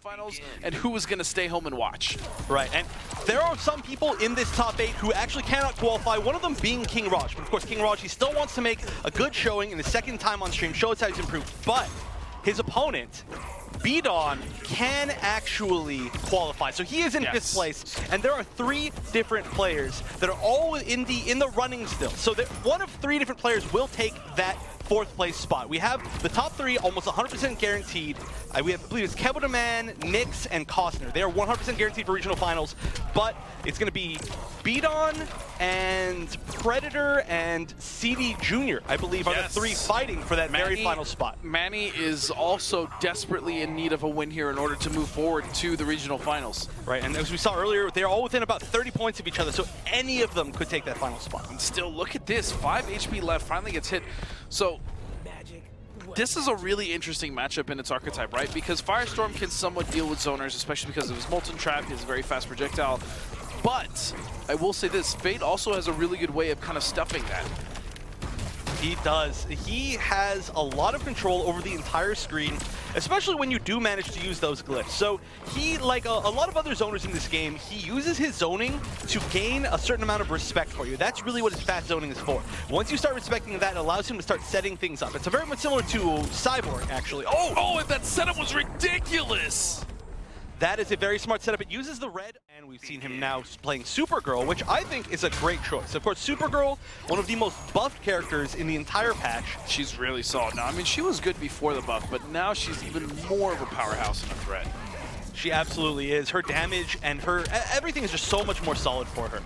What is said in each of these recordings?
Finals and who is going to stay home and watch. Right, and there are some people in this top 8 who actually cannot qualify, one of them being Kingraj. But of course, Kingraj, he still wants to make a good showing in the second time on stream, show us how he's improved. But his opponent, BdON, can actually qualify. So he is in 5th place, and there are 3 different players that are all in the running still. So that one of 3 different players will take that 4th place spot. We have the top 3 almost 100% guaranteed. I believe it's KevoDaMan, Nyx, and Costner. They are 100% guaranteed for regional finals, but it's going to be BdON and Predator and CD Jr., I believe, are the 3 fighting for that very final spot. Manny is also desperately in need of a win here in order to move forward to the regional finals. Right, and as we saw earlier, they're all within about 30 points of each other, so any of them could take that final spot. And still, look at this, 5 HP left, finally gets hit. So this is a really interesting matchup in its archetype, right? Because Firestorm can somewhat deal with zoners, especially because of his Molten Trap, his very fast projectile. But I will say this, Fate also has a really good way of kind of stuffing that. He does. He has a lot of control over the entire screen, especially when you do manage to use those glyphs. So he, like a lot of other zoners in this game, he uses his zoning to gain a certain amount of respect for you. That's really what his fast zoning is for. Once you start respecting that, it allows him to start setting things up. It's very much similar to Cyborg, actually. Oh, and that setup was ridiculous! That is a very smart setup. It uses the red, and we've seen him now playing Supergirl, which I think is a great choice. Of course, Supergirl, one of the most buffed characters in the entire patch. She's really solid now. I mean, she was good before the buff, but now she's even more of a powerhouse and a threat. She absolutely is. Her damage and her everything is just so much more solid for her.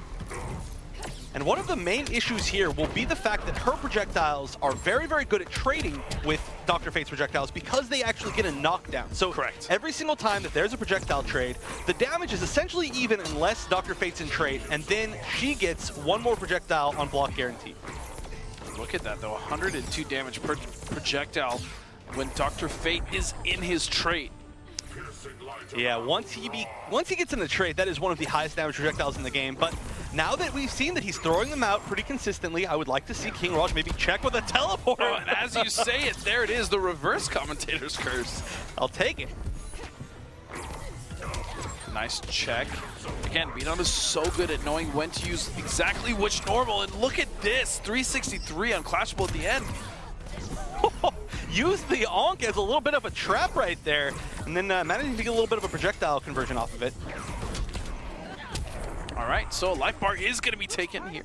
And one of the main issues here will be the fact that her projectiles are very, very good at trading with Dr. Fate's projectiles because they actually get a knockdown. So every single time that there's a projectile trade, the damage is essentially even unless Dr. Fate's in trade, and then she gets one more projectile on block guaranteed. Look at that though, 102 damage per projectile when Dr. Fate is in his trade. Yeah, once he gets in the trade, that is one of the highest damage projectiles in the game. But now that we've seen that he's throwing them out pretty consistently, I would like to see Kingraj maybe check with a teleport. Oh, and as you say it, there it is, the reverse commentator's curse. I'll take it. Nice check. Again, BdON is so good at knowing when to use exactly which normal, and look at this, 363 on Clashable at the end. Use the Onk as a little bit of a trap right there, and then managing to get a little bit of a projectile conversion off of it. All right, so a life bar is going to be taken here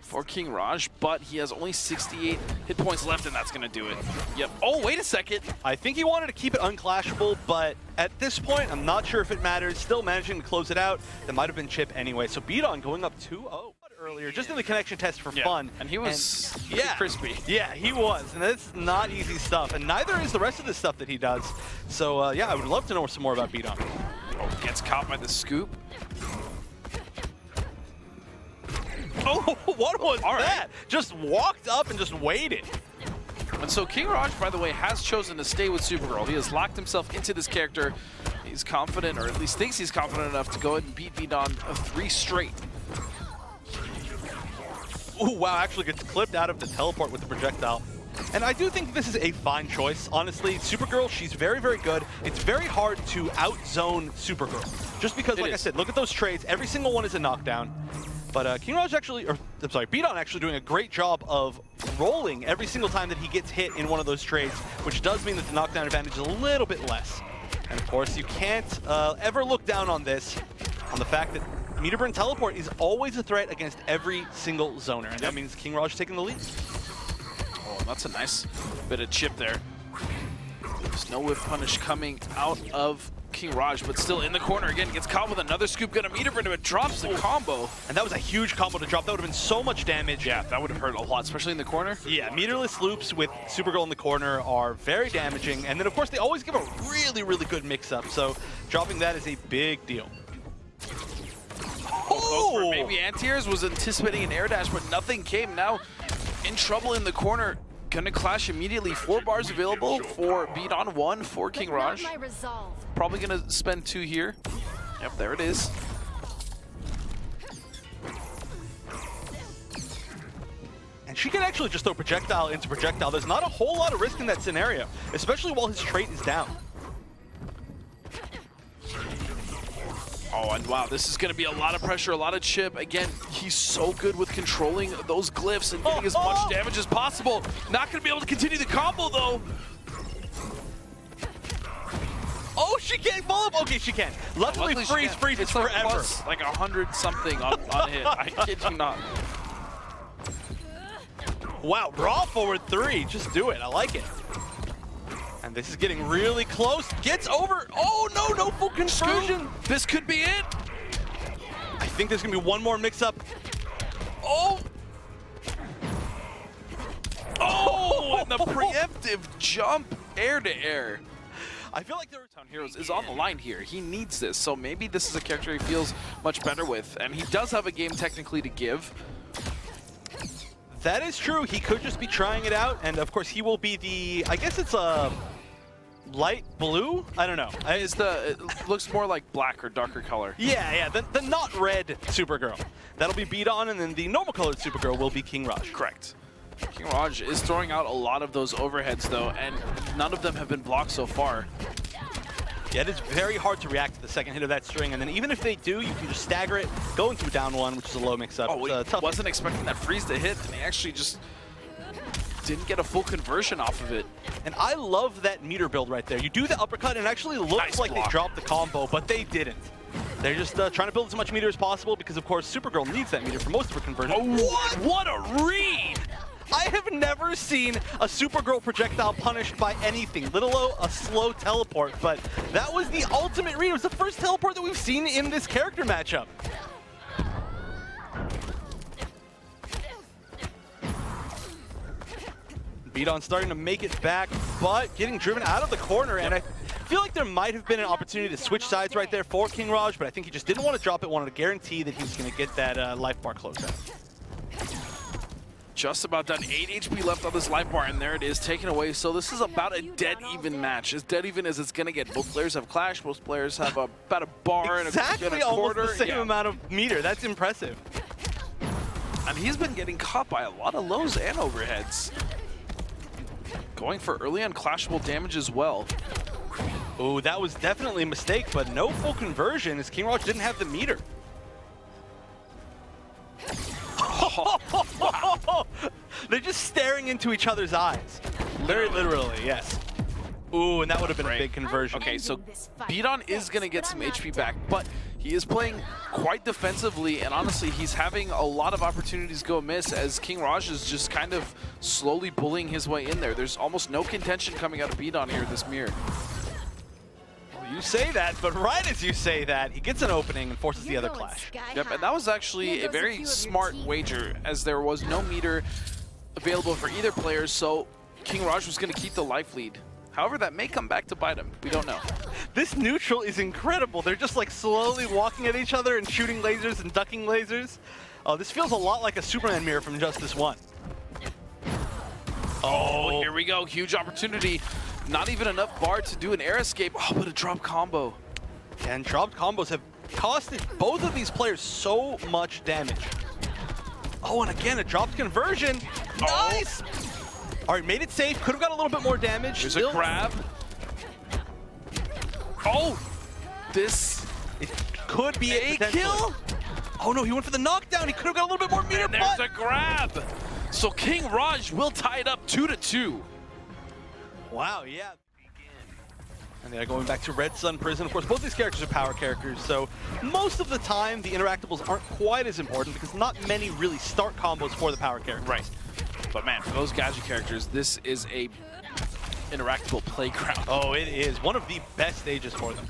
for Kingraj, but he has only 68 hit points left, and that's going to do it. Yep. Oh, wait a second. I think he wanted to keep it unclashable, but at this point, I'm not sure if it matters. Still managing to close it out. That might have been chip anyway. So BdON going up 2-0. Earlier, just in the connection test for fun. And he was crispy. Yeah, he was. And that's not easy stuff. And neither is the rest of the stuff that he does. So, yeah, I would love to know some more about BdON. Oh, gets caught by the scoop. Oh, what was that? Just walked up and just waited. And so Kingraj, by the way, has chosen to stay with Supergirl. He has locked himself into this character. He's confident, or at least thinks he's confident enough to go ahead and beat BdON 3 straight. Ooh, wow, actually gets clipped out of the teleport with the projectile. And I do think this is a fine choice, honestly. Supergirl, she's very, very good. It's very hard to out-zone Supergirl. Just because, like I said, look at those trades. Every single one is a knockdown. But Kingraj actually, or I'm sorry, BdON actually doing a great job of rolling every single time that he gets hit in one of those trades, which does mean that the knockdown advantage is a little bit less. And of course, you can't ever look down on this, on the fact that Meter Burn Teleport is always a threat against every single zoner, and that means Kingraj taking the lead. Oh, that's a nice bit of chip there. Snow Whip Punish coming out of Kingraj, but still in the corner again. Gets caught with another scoop, gonna Meter Burn, but drops the combo. And that was a huge combo to drop. That would have been so much damage. Yeah, that would have hurt a lot, especially in the corner. Yeah, meterless loops with Supergirl in the corner are very damaging. And then, of course, they always give a really, really good mix-up. So dropping that is a big deal. Oh! Maybe Antiers was anticipating an air dash, but nothing came. Now in trouble in the corner. Gonna clash immediately. 4 bars available for BdON, 1 for Kingraj. Probably gonna spend 2 here. Yep, there it is. And she can actually just throw projectile into projectile. There's not a whole lot of risk in that scenario, especially while his trait is down. Oh, and wow, this is going to be a lot of pressure, a lot of chip. Again, he's so good with controlling those glyphs and getting as much damage as possible. Not going to be able to continue the combo, though. Oh, she can't follow up. Okay, she can. Luckily freezes it's forever. Like 100-something on hit. I kid you not. Wow, raw forward 3. Just do it. I like it. And this is getting really close. Gets over. Oh, no full conversion. This could be it. I think there's going to be one more mix-up. Oh! Oh, and the preemptive jump air to air. I feel like their Town Heroes is on the line here. He needs this, so maybe this is a character he feels much better with. And he does have a game technically to give. That is true. He could just be trying it out. And of course, he will be the, I guess it's a light blue? I don't know. It looks more like black or darker color. Yeah, the not red Supergirl. That'll be Beon, and then the normal colored Supergirl will be Kingraj. Correct. Kingraj is throwing out a lot of those overheads, though, and none of them have been blocked so far. Yeah, it is very hard to react to the second hit of that string, and then even if they do, you can just stagger it, go into a down one, which is a low mix-up. Oh, he wasn't expecting that freeze to hit, and he actually just didn't get a full conversion off of it. And I love that meter build right there. You do the uppercut, and it actually looks nice like block. They dropped the combo, but they didn't. They're just trying to build as much meter as possible because, of course, Supergirl needs that meter for most of her conversion. Oh, what a read! I have never seen a Supergirl projectile punished by anything, let alone a slow teleport, but that was the ultimate read. It was the first teleport that we've seen in this character matchup. Beon starting to make it back, but getting driven out of the corner, and I feel like there might have been an opportunity to switch sides right there for Kingraj, but I think he just didn't want to drop it, wanted to guarantee that he was going to get that life bar closeout. Just about done. 8 HP left on this life bar, and there it is, taken away. So this is about a dead even match. As dead even as it's going to get. Both players have clash. Most players have about a bar and a quarter. Exactly, almost the same amount of meter. That's impressive. And he's been getting caught by a lot of lows and overheads. Going for early unclashable damage as well. Oh, that was definitely a mistake, but no full conversion as Kingraj didn't have the meter. They're just staring into each other's eyes. Very literally, yes. Ooh, and that would have been a big conversion. Okay, so Beon is going to get some HP back, but he is playing quite defensively, and honestly, he's having a lot of opportunities go miss as Kingraj is just kind of slowly bullying his way in there. There's almost no contention coming out of Beon here this mirror. You say that, but right as you say that, he gets an opening and forces the other clash. Yep, and that was actually a very smart wager, as there was no meter available for either player, so Kingraj was going to keep the life lead. However, that may come back to bite him. We don't know. This neutral is incredible. They're just like slowly walking at each other and shooting lasers and ducking lasers. Oh, this feels a lot like a Superman mirror from Justice 1. Oh, here we go. Huge opportunity. Not even enough bar to do an air escape. Oh, but a drop combo. And dropped combos have costed both of these players so much damage. Oh, and again, a dropped conversion. Oh. Nice! All right, made it safe. Could have got a little bit more damage. There's a grab. Oh! This it could be a kill. Oh no, he went for the knockdown. He could have got a little bit more meter. And there's a grab. So Kingraj will tie it up 2-2. Wow, yeah. And they're going back to Red Sun Prison. Of course, both these characters are power characters, so most of the time the interactables aren't quite as important because not many really start combos for the power characters. Right. But man, for those gadget characters, this is a interactable playground. Oh, it is. One of the best stages for them.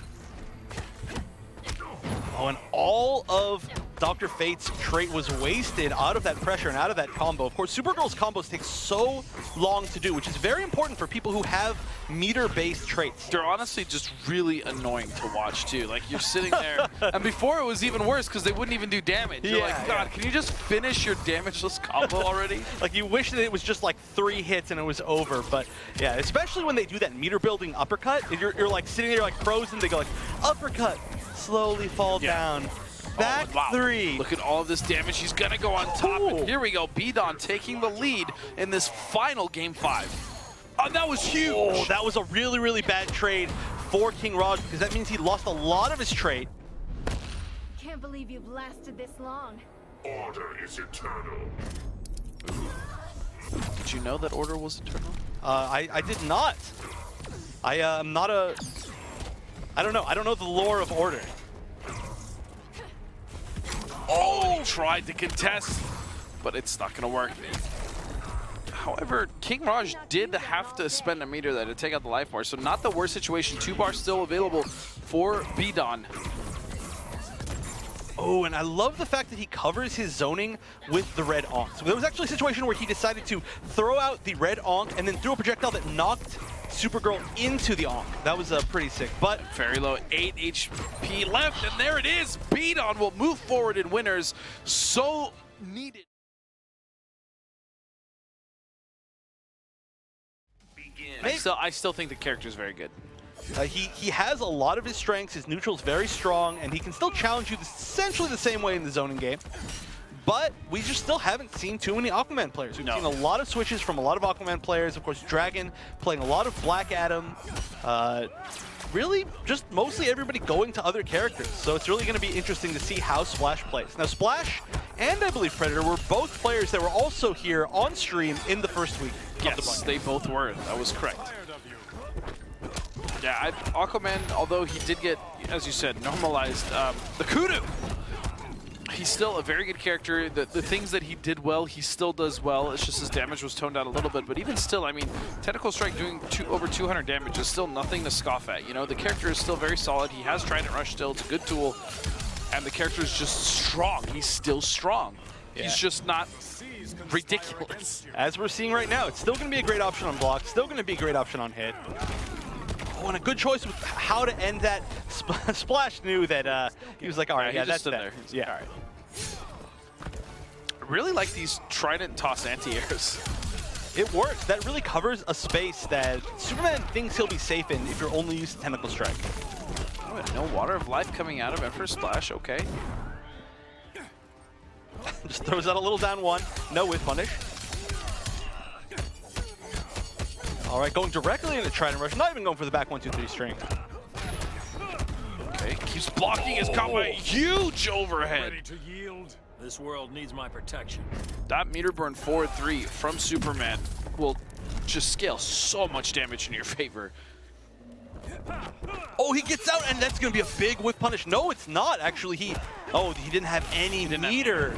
Oh, and all of Dr. Fate's trait was wasted out of that pressure and out of that combo. Of course, Supergirl's combos take so long to do, which is very important for people who have meter-based traits. They're honestly just really annoying to watch, too. Like, you're sitting there, and before it was even worse because they wouldn't even do damage. You're like, God, can you just finish your damageless combo already? Like, you wish that it was just like 3 hits and it was over, but yeah, especially when they do that meter-building uppercut, you're like sitting there like frozen, they go like, uppercut, slowly fall down. Back 3. Look at all of this damage. He's going to go on top. And here we go. Beon taking the lead in this final Game 5. Oh, that was huge. Oh, that was a really, really bad trade for Kingraj because that means he lost a lot of his trait. can't believe you've lasted this long. Order is eternal. Did you know that Order was eternal? I did not. I am not a... I don't know. I don't know the lore of Order. Oh, tried to contest, but it's not going to work. However, Kingraj did have to spend a meter there to take out the life bar, so not the worst situation. 2 bars still available for BDON. Oh, and I love the fact that he covers his zoning with the red Onk. So there was actually a situation where he decided to throw out the red Onk and then threw a projectile that knocked Supergirl into the Onk. That was pretty sick, but... Very low, 8 HP left, and there it is! BDON will move forward in winners. So needed. I still think the character is very good. He has a lot of his strengths, his neutral's very strong, and he can still challenge you essentially the same way in the zoning game. But we just still haven't seen too many Aquaman players. We've seen a lot of switches from a lot of Aquaman players. Of course, Dragon playing a lot of Black Adam. Really, just mostly everybody going to other characters. So it's really going to be interesting to see how Splash plays. Now, Splash and I believe Predator were both players that were also here on stream in the first week. Yes, they both were. That was correct. Yeah, Aquaman, although he did get, as you said, normalized, the kudu. He's still a very good character. The things that he did well, he still does well. It's just his damage was toned down a little bit. But even still, I mean, Tentacle Strike doing over 200 damage is still nothing to scoff at. You know, the character is still very solid. He has Trident Rush still. It's a good tool. And the character is just strong. He's still strong. Yeah. He's just not ridiculous. As we're seeing right now, it's still going to be a great option on block. Still going to be a great option on hit. Oh, and a good choice with how to end that. Splash knew that he was like, all right, yeah, that's there. Yeah. All right. I really like these Trident toss anti-airs. It works. That really covers a space that Superman thinks he'll be safe in if you're only used to Tentacle Strike. Oh, no Water of Life coming out of Emperor Splash, okay. Just throws out a little down one. No whiff punish. All right, going directly into Trident Rush. Not even going for the back 1-2-3 string. Okay, keeps blocking his combo. Huge overhead. Ready to yield. This world needs my protection. That meter burn forward 3 from Superman will just scale so much damage in your favor. Oh, he gets out, and that's going to be a big whiff punish. No, it's not, actually. He didn't have any meter.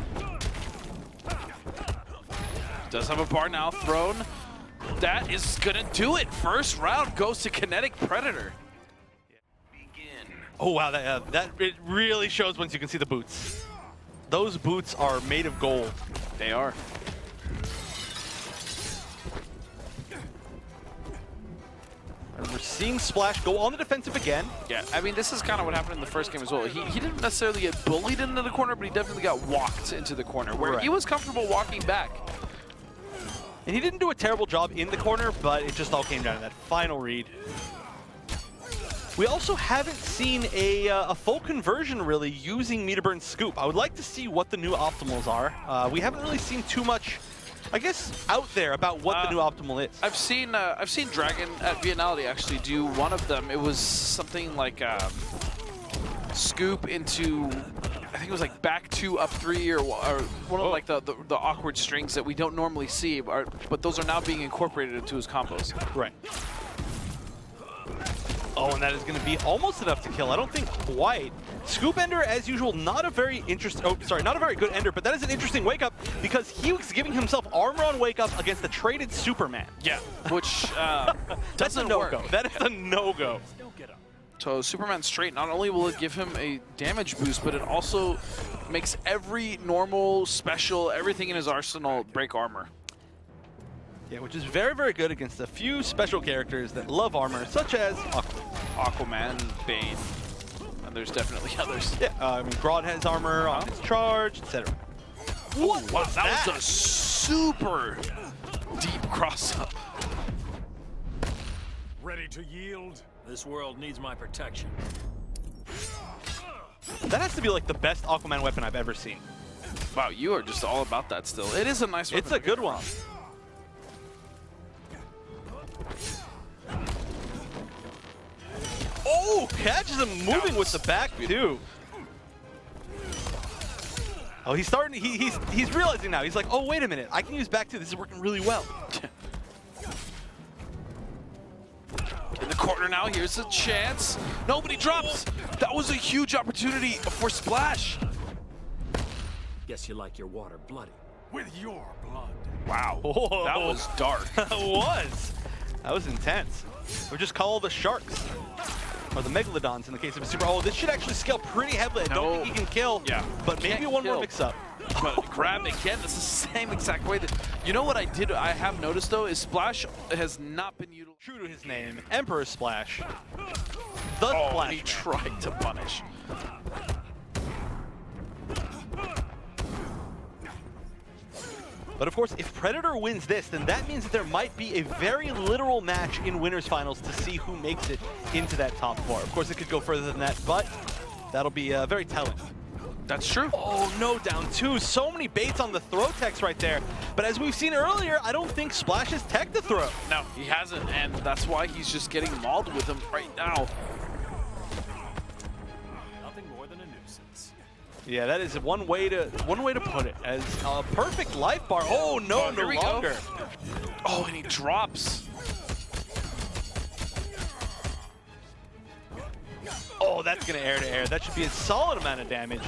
Does have a bar now thrown. That is going to do it. First round goes to Kinetic Predator. Oh, wow, that it really shows once you can see the boots. Those boots are made of gold. They are. And we're seeing Splash go on the defensive again. Yeah, I mean, this is kind of what happened in the first game as well. He didn't necessarily get bullied into the corner, but he definitely got walked into the corner, where he was comfortable walking back. And he didn't do a terrible job in the corner, but it just all came down to that final read. We also haven't seen a full conversion, really, using Meter Burn Scoop. I would like to see what the new optimals are. We haven't really seen too much, I guess, out there about what the new optimal is. I've seen Dragon at Vianality actually do one of them. It was something like scoop into, I think it was like back 2 up 3 or one of like the awkward strings that we don't normally see, but those are now being incorporated into his combos. Right. Oh, and that is going to be almost enough to kill. I don't think quite. Scoop Ender, as usual, not a very good Ender, but that is an interesting wake up because he was giving himself armor on wake up against the traded Superman. Yeah, which doesn't work. That is a no-go. So Superman straight, not only will it give him a damage boost, but it also makes every normal, special, everything in his arsenal break armor. Yeah, which is very, very good against a few special characters that love armor, such as Aquaman, Bane, and there's definitely others. Yeah, I mean, Grodd has armor on his charge, etc. What? Wow, that was a super deep cross-up. Ready to yield? This world needs my protection. That has to be like the best Aquaman weapon I've ever seen. Wow, you are just all about that still. It is a nice weapon. It's a good one. Oh, catches him moving with the back, too. Oh, he's starting. He's realizing now. He's like, oh, wait a minute. I can use back two. This is working really well. In the corner now, here's a chance. Nobody drops. That was a huge opportunity for Splash. Guess you like your water bloody. With your blood. Wow, Oh. that was dark. That was intense. Or just call the sharks. Or the Megalodons in the case of a Super. Oh, this should actually scale pretty heavily. I don't think he can kill. Yeah. But maybe Can't one more kill. mix-up. But grab again, it's the same exact way that, you know what I have noticed though, is Splash has not been utilized. True to his name, Emperor Splash. The Oh, Splash he Man. tried to punish. But of course, if Predator wins this, then that means that there might be a very literal match in Winners Finals to see who makes it into that top four. Of course, it could go further than that, but that'll be very telling. That's true. Oh, no, down two. So many baits on the throw techs right there. But as we've seen earlier, I don't think Splash has tech to throw. No, he hasn't, and that's why he's just getting mauled with him right now. Nothing more than a nuisance. Yeah, that is one way to put it. As a perfect life bar. Oh, no, Here no we longer. go. Oh, and he drops. Oh, that's going to air to air. That should be a solid amount of damage.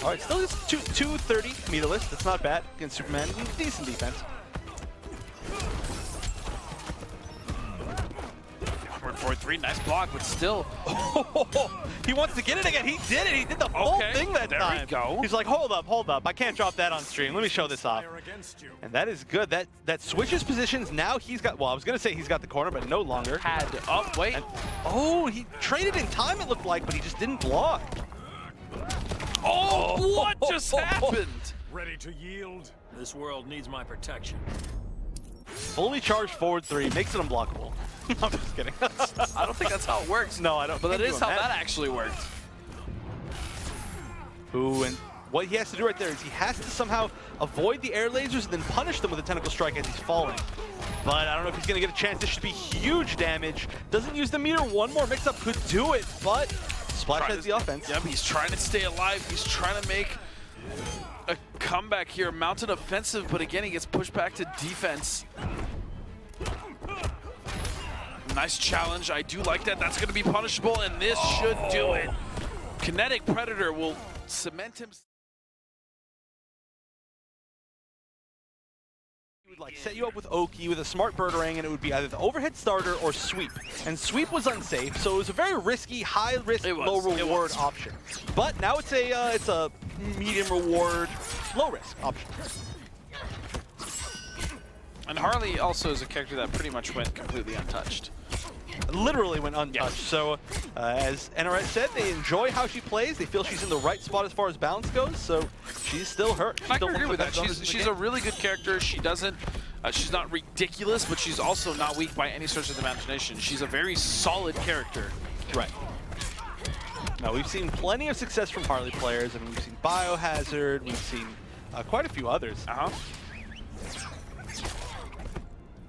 All right, still just 230 meterless. That's not bad against Superman. Decent defense. For 3, nice block, but still. He wants to get it again. He did it. He did the whole Okay, thing that there time. we go. He's like, hold up. I can't drop that on stream. Let me show this off. Fire against you. And that is good. That switches positions. Now he's got, well, I was going to say he's got the corner, but no longer. Had up, wait. And, oh, he traded in time, it looked like, but he just didn't block. Oh, what just happened? Ready to yield? This world needs my protection. Fully charged forward 3, makes it unblockable. I'm just kidding. I don't think that's how it works. No, I don't. But that can't is do how him that actually worked. Ooh, and what he has to do right there is he has to somehow avoid the air lasers and then punish them with a tentacle strike as he's falling. But I don't know if he's going to get a chance. This should be huge damage. Doesn't use the meter. One more mix-up could do it, but Splash has the offense. Yep, he's trying to stay alive. He's trying to make a comeback here. Mounted offensive, but again, he gets pushed back to defense. Nice challenge. I do like that. That's going to be punishable, and this should do it. Kinetic Predator will cement him. He would like set you up with Oki with a smart Birdarang, and it would be either the overhead starter or sweep. And sweep was unsafe, so it was a very risky, high risk, low reward option. But now it's a medium reward, low risk option. And Harley also is a character that pretty much went completely untouched. Literally went untouched. Yes. So as NRS said, they enjoy how she plays. They feel she's in the right spot as far as balance goes. So she's still hurt. I can agree with that. She's a really good character. She doesn't, she's not ridiculous, but she's also not weak by any stretch of the imagination. She's a very solid character. Right. Now we've seen plenty of success from Harley players. I mean, we've seen Biohazard. We've seen quite a few others.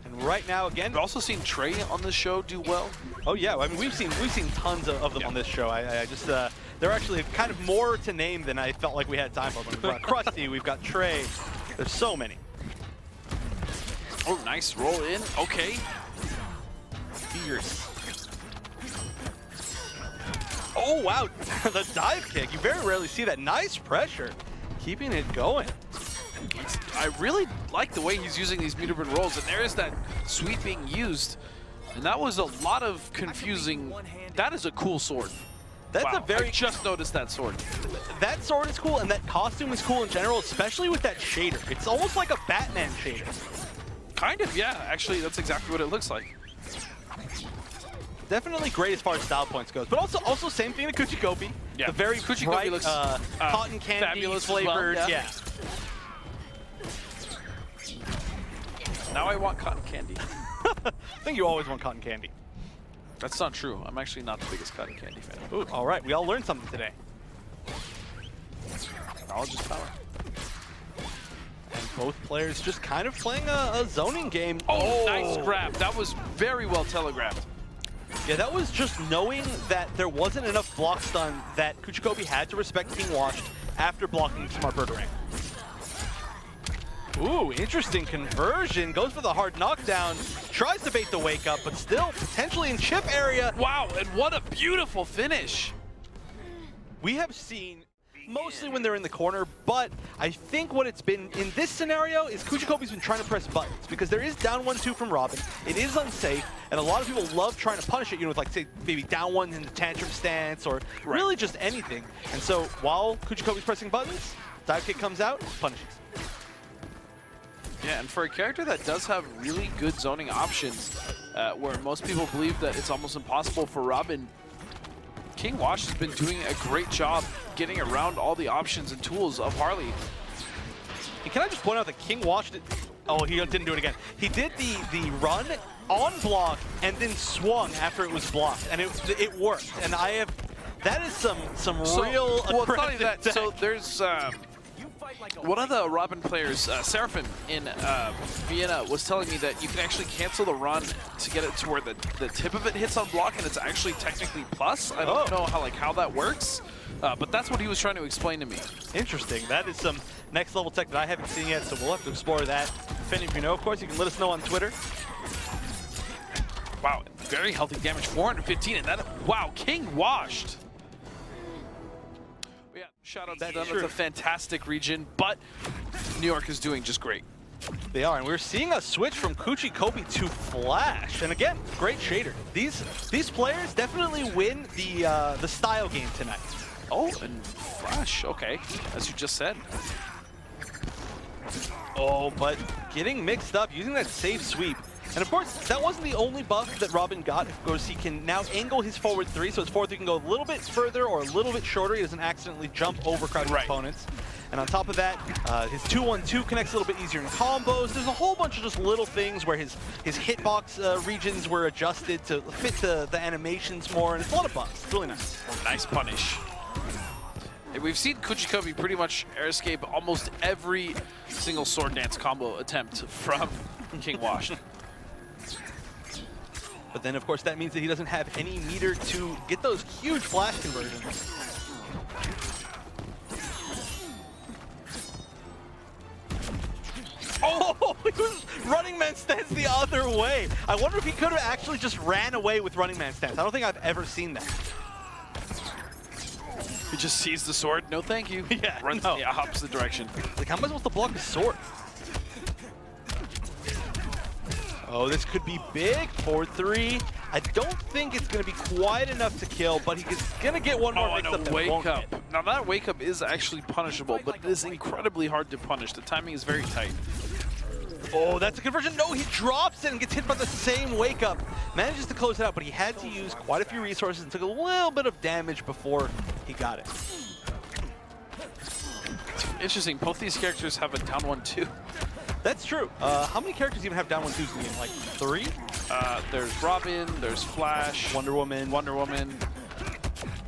And right now, again, We've also seen Trey on the show do well. oh yeah, I mean we've seen tons of them on this show. I just they're actually kind of more to name than I felt like we had time for. We've got Krusty, we've got Trey. There's so many. Oh, nice roll in. Okay. Fierce. Oh wow, the dive kick. You very rarely see that. Nice pressure, keeping it going. I really like the way he's using these meter burn rolls, and there is that sweep being used. And that was a lot of confusing. That is a cool sword. That's Wow, a very. I just noticed that sword. That sword is cool, and that costume is cool in general, especially with that shader. It's almost like a Batman shader. Kind of, yeah. Actually, that's exactly what it looks like. Definitely great as far as style points goes, but also same thing to Kuchikopi. Yeah. The very Kuchikopi bright, looks, cotton candy fabulous as well, flavored. yeah. Now I want cotton candy. I think you always want cotton candy. That's not true. I'm actually not the biggest cotton candy fan. Ooh, all right, we all learned something today. Knowledge is power. And both players just kind of playing a zoning game. Oh, nice grab. That was very well telegraphed. Yeah, that was just knowing that there wasn't enough block stun that Kuchikopi had to respect KingWashed after blocking Smart Burgering. Ooh, interesting conversion. Goes for the hard knockdown. Tries to bait the wake up, but still potentially in chip area. Wow, and what a beautiful finish. We have seen mostly when they're in the corner, but I think what it's been in this scenario is Kuchikopi's been trying to press buttons because there is down 1-2 from Robin. It is unsafe, and a lot of people love trying to punish it, you know, with like say maybe down one in the tantrum stance or really just anything. And so while Kuchikopi's pressing buttons, dive kick comes out, punishes. Yeah, and for a character that does have really good zoning options, where most people believe that it's almost impossible for Robin, KingWashed has been doing a great job getting around all the options and tools of Harley. And can I just point out that KingWashed, oh, he didn't do it again. He did the run on block and then swung after it was blocked, and it worked. And that is some real well, it's not only aggressive that. tech. So there's one of the Robin players, Seraphim in Vienna, was telling me that you can actually cancel the run to get it to where the tip of it hits on block, and it's actually technically plus. I don't know how that works, but that's what he was trying to explain to me. Interesting. That is some next level tech that I haven't seen yet, so we'll have to explore that. If any of you know, of course, you can let us know on Twitter. Wow, very healthy damage, 415, and that, wow, KingWashed. Yeah, shout out to them. That's a fantastic region, but New York is doing just great. They are, and we're seeing a switch from Kuchikopi to Flash. And again, great shader. These players definitely win the style game tonight. Oh, and Flash, okay, as you just said. Oh, but getting mixed up, using that safe sweep. And of course, that wasn't the only buff that Robin got. Of course, he can now angle his forward 3, so his forward 3 can go a little bit further or a little bit shorter. He doesn't accidentally jump over crowded opponents. And on top of that, his 2-1-2 connects a little bit easier in combos. There's a whole bunch of just little things where his hitbox regions were adjusted to fit the animations more, and it's a lot of buffs. It's really nice. Nice punish. Hey, we've seen Kuchikopi pretty much air escape almost every single sword dance combo attempt from KingWashed. But then, of course, that means that he doesn't have any meter to get those huge flash conversions. Oh, he was running man stance the other way. I wonder if he could have actually just ran away with running man stance. I don't think I've ever seen that. He just sees the sword, no thank you. Yeah, runs in the opposite direction. Like, how am I supposed to block his sword? Oh, this could be big. 4-3. I don't think it's going to be quite enough to kill, but he's going to get one more mix up. Wake up. Now that wake up is actually punishable, but it is incredibly hard to punish. The timing is very tight. Oh, that's a conversion. No, he drops it and gets hit by the same wake up. Manages to close it out, but he had to use quite a few resources and took a little bit of damage before he got it. It's interesting. Both these characters have a down 1-2. That's true. How many characters even have down 1-2s in the game? Like 3? There's Robin, there's Flash, Wonder Woman.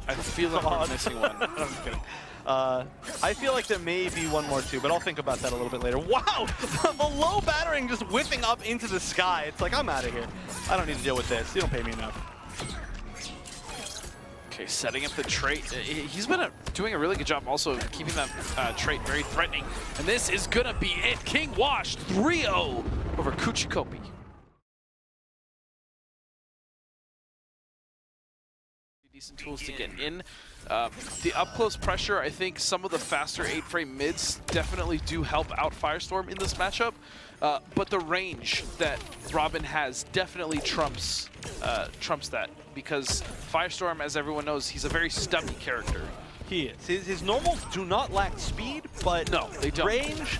I feel like we're missing one. I'm just kidding. I feel like there may be one more too, but I'll think about that a little bit later. Wow! The low battering just whipping up into the sky. It's like, I'm out of here. I don't need to deal with this. You don't pay me enough. Okay, setting up the trait. He's been doing a really good job also keeping that trait very threatening. And this is going to be it. KingWashed 3-0 over Kuchikopi. Decent tools to get in. The up-close pressure, I think some of the faster 8-frame mids definitely do help out Firestorm in this matchup. But the range that Robin has definitely trumps that, because Firestorm, as everyone knows, he's a very stubby character. He is. His normals do not lack speed, but no, they don't. Range,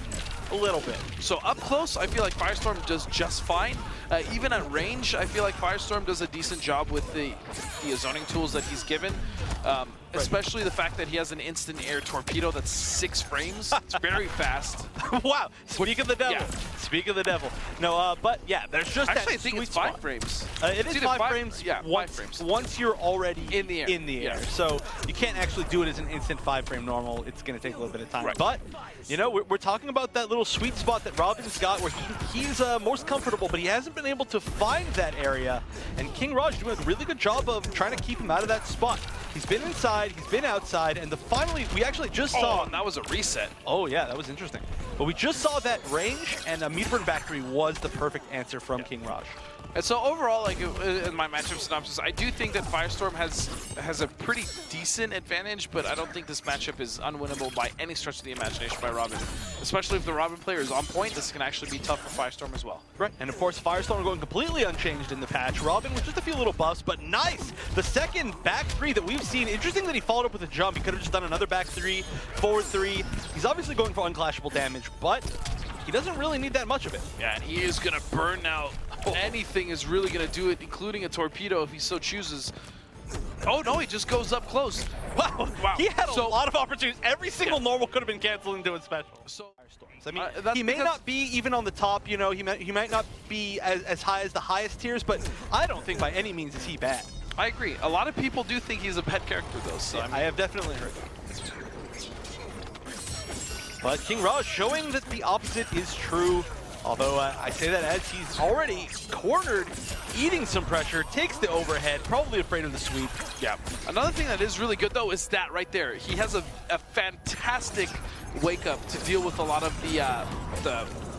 a little bit. So up close, I feel like Firestorm does just fine. Even at range, I feel like Firestorm does a decent job with the zoning tools that he's given. Especially the fact that he has an instant air torpedo that's 6 frames. It's very fast. Wow. Speak of the devil. Yeah. Speak of the devil. No, but yeah, there's just Actually, I that think sweet it's 5 spot. frames. It is either 5 frames. Yeah, once, 5 frames. Once you're already In the air. Yeah. So you can't actually do it as an instant 5-frame normal. It's going to take a little bit of time. Right. But, you know, we're talking about that little sweet spot that Robin's got where he's most comfortable, but he hasn't been able to find that area. And Kingraj doing a really good job of trying to keep him out of that spot. He's been inside, he's been outside, and finally, we actually just saw... and that was a reset. Oh, yeah, that was interesting. But we just saw that range, and a meter burn back 3 was the perfect answer from Kingraj. And so overall, like in my matchup synopsis, I do think that Firestorm has a pretty decent advantage, but I don't think this matchup is unwinnable by any stretch of the imagination by Robin. Especially if the Robin player is on point, this can actually be tough for Firestorm as well. Right, and of course, Firestorm going completely unchanged in the patch. Robin with just a few little buffs, but nice! The second back 3 that we've seen. Interesting that he followed up with a jump. He could have just done another back 3, forward 3. He's obviously going for unclashable damage, but he doesn't really need that much of it. Yeah, and he is going to burn out. Anything is really going to do it, including a torpedo if he so chooses. Oh no, he just goes up close. Wow, he had a So- lot of opportunities. Every single normal could have been canceled into a special. So, I mean, that's he may because- not be even on the top, you know, he might not be as high as the highest tiers, but I don't think by any means is he bad. I agree. A lot of people do think he's a pet character though, so I mean, I have definitely heard that. But Kingraj showing that the opposite is true. Although I say that as he's already cornered, eating some pressure, takes the overhead, probably afraid of the sweep. yeah. Another thing that is really good though is that right there. He has a fantastic wake up to deal with a lot of the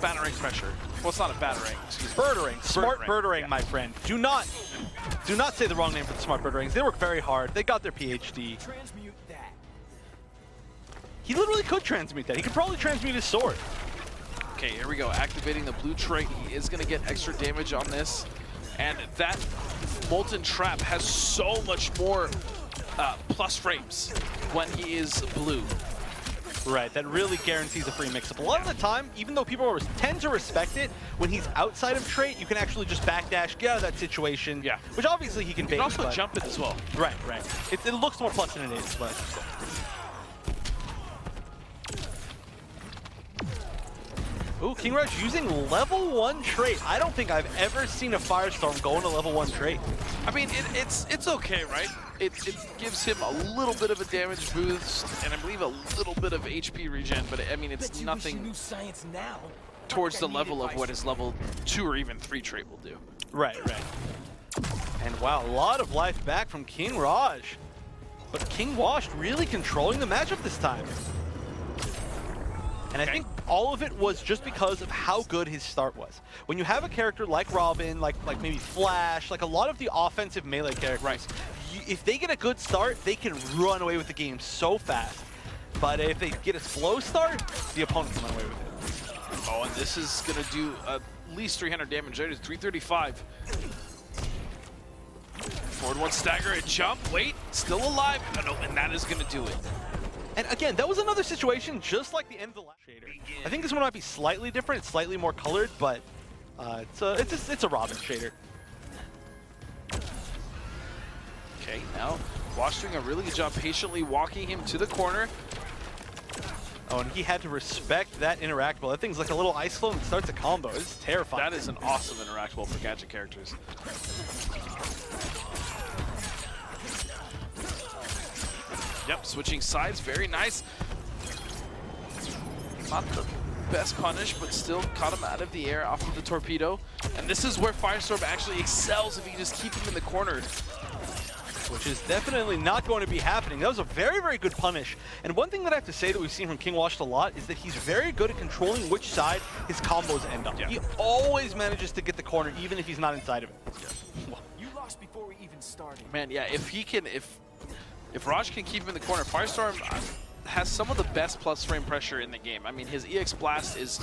battering pressure. Well, it's not a battering, excuse me. Birdering, smart birdering, yeah. my friend. Do not say the wrong name for the smart birderings. They work very hard. They got their PhD. Transmute that. He literally could transmute that. He could probably transmute his sword. Okay, here we go. Activating the blue trait. He is going to get extra damage on this. And that Molten Trap has so much more plus frames when he is blue. Right, that really guarantees a free mix-up. A lot of the time, even though people tend to respect it, when he's outside of trait, you can actually just backdash, get out of that situation. Yeah. Which obviously he can bait. You can also but- jump it as well. Right, right. It looks more plus than it is, but... Ooh, Kingraj using level 1 trait. I don't think I've ever seen a Firestorm go into level 1 trait. I mean, it's okay, right? It gives him a little bit of a damage boost, and I believe a little bit of HP regen, but I mean, it's nothing science now. towards the level of what his level 2 or even 3 trait will do. Right, right. And wow, a lot of life back from Kingraj. But KingWashed really controlling the matchup this time. And I think all of it was just because of how good his start was. When you have a character like Robin, like maybe Flash, like a lot of the offensive melee characters, if they get a good start, they can run away with the game so fast. But if they get a slow start, the opponent can run away with it. Oh, and this is going to do at least 300 damage. There it is, 335. Forward 1 stagger, a jump, wait, still alive. No, and that is going to do it. And again, that was another situation just like the end of the last shader. I think this one might be slightly different, it's slightly more colored, but it's a Robin shader. Okay, now Wash doing a really good job patiently walking him to the corner. Oh, and he had to respect that interactable. That thing's like a little ice clone that starts a combo. It's terrifying. That is an awesome interactable for gadget characters. Yep, switching sides, very nice. Not the best punish, but still caught him out of the air off of the torpedo. And this is where Firestorm actually excels if you can just keep him in the corner. Which is definitely not going to be happening. That was a very, very good punish. And one thing that I have to say that we've seen from KingWashed a lot is that he's very good at controlling which side his combos end up. Yeah. He always manages to get the corner, even if he's not inside of it. You lost before we even started. Man, yeah, if he can, if Raj can keep him in the corner, Firestorm has some of the best plus frame pressure in the game. I mean, his EX Blast is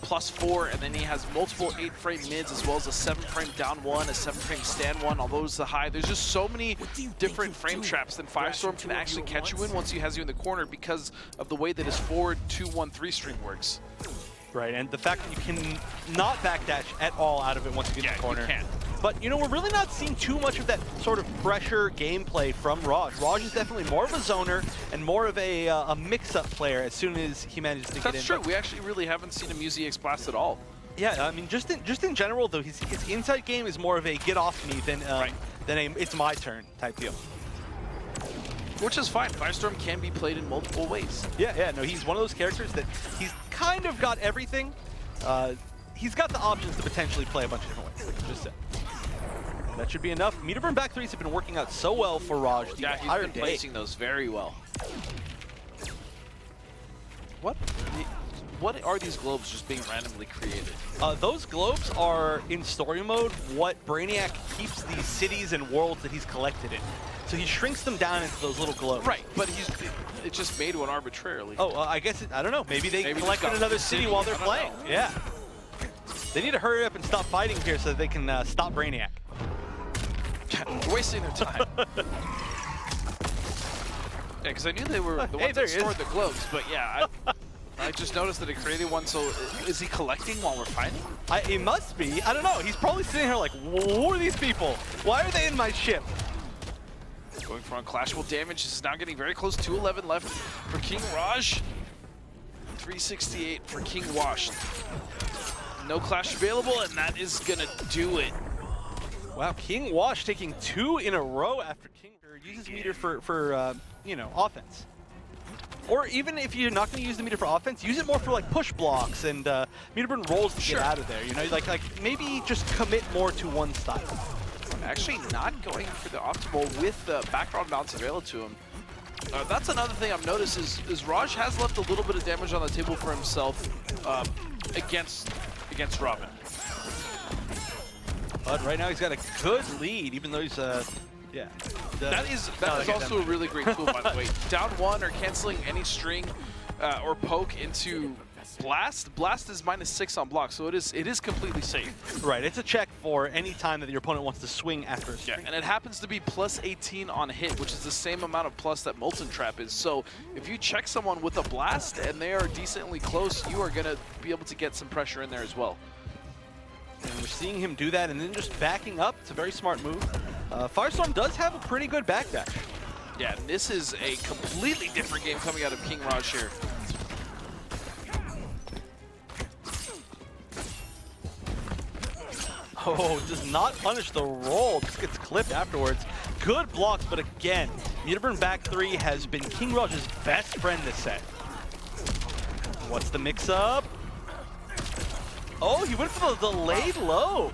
+4, and then he has multiple 8-frame mids as well as a 7-frame down 1, a 7-frame stand 1, although it's the high. There's just so many different frame traps that Firestorm can actually catch you in once he has you in the corner because of the way that his forward 2-1-3 string works. Right, and the fact that you can not backdash at all out of it once you get in the corner. You can. But, you know, we're really not seeing too much of that sort of pressure gameplay from Raj. Raj is definitely more of a zoner and more of a mix-up player as soon as he manages to get in. That's true. We actually really haven't seen him use EX Blast at all. Yeah, I mean, just in general, though, his inside game is more of a get off me than a it's my turn type deal. Which is fine. Firestorm can be played in multiple ways. Yeah, no, he's one of those characters that he's kind of got everything. He's got the options to potentially play a bunch of different ways, like I just said. That should be enough. Meter burn back threes have been working out so well for Raj the entire he's been placing those very well. What are these globes just being randomly created? Those globes are, in story mode, what Brainiac keeps these cities and worlds that he's collected in. So he shrinks them down into those little globes. Right, but it just made one arbitrarily. Oh, I guess, I don't know. Maybe they collected another city while they're playing. Yeah. They need to hurry up and stop fighting here so that they can stop Brainiac. We're wasting their time. Yeah, because I knew they were the ones that stored the globes, but yeah, I just noticed that it created one, so is he collecting while we're fighting? He must be. I don't know. He's probably sitting here like, who are these people? Why are they in my ship? Going for unclashable damage. This is now getting very close. 211 left for Kingraj. 368 for KingWashed. No clash available, and that is gonna do it. Wow, KingWashed taking 2 in a row after King uses meter for you know, offense. Or even if you're not going to use the meter for offense, use it more for like push blocks and meter burn rolls to get out of there. You know, like maybe just commit more to one style. Actually not going for the optimal with the background bounce available to him. That's another thing I've noticed is Raj has left a little bit of damage on the table for himself against Robin. But right now he's got a good lead, even though he's yeah. That is also a really great tool, by the way. Down one or canceling any string or poke into Blast. Blast is -6 on block, so it is completely safe. Right, it's a check for any time that your opponent wants to swing after a string. Yeah, and it happens to be +18 on hit, which is the same amount of plus that Molten Trap is. So if you check someone with a Blast and they are decently close, you are going to be able to get some pressure in there as well. And we're seeing him do that and then just backing up. It's a very smart move. Firestorm does have a pretty good backdash. Yeah, and this is a completely different game coming out of Kingraj here. Oh, does not punish the roll, just gets clipped afterwards. Good blocks, but again, meter burn back 3 has been Kingraj's best friend this set. What's the mix-up? Oh, he went for the delayed low.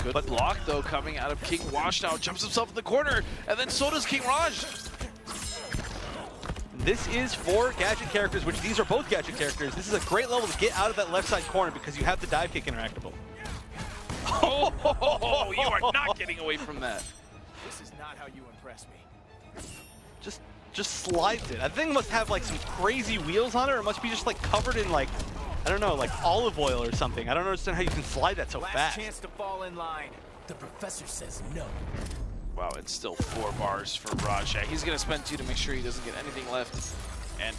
Good block, though, coming out of KingWashed now. Jumps himself in the corner, and then so does Kingraj. This is for gadget characters, which these are both gadget characters. This is a great level to get out of that left side corner because you have the dive kick interactable. Oh, you are not getting away from that. This is not how you impress me. Just slides it. I think it must have like some crazy wheels on it, or it must be just like covered in like, I don't know, like olive oil or something. I don't understand how you can slide that so fast. Last chance to fall in line. The professor says no. Wow, it's still 4 bars for Raj. Yeah, he's going to spend 2 to make sure he doesn't get anything left. And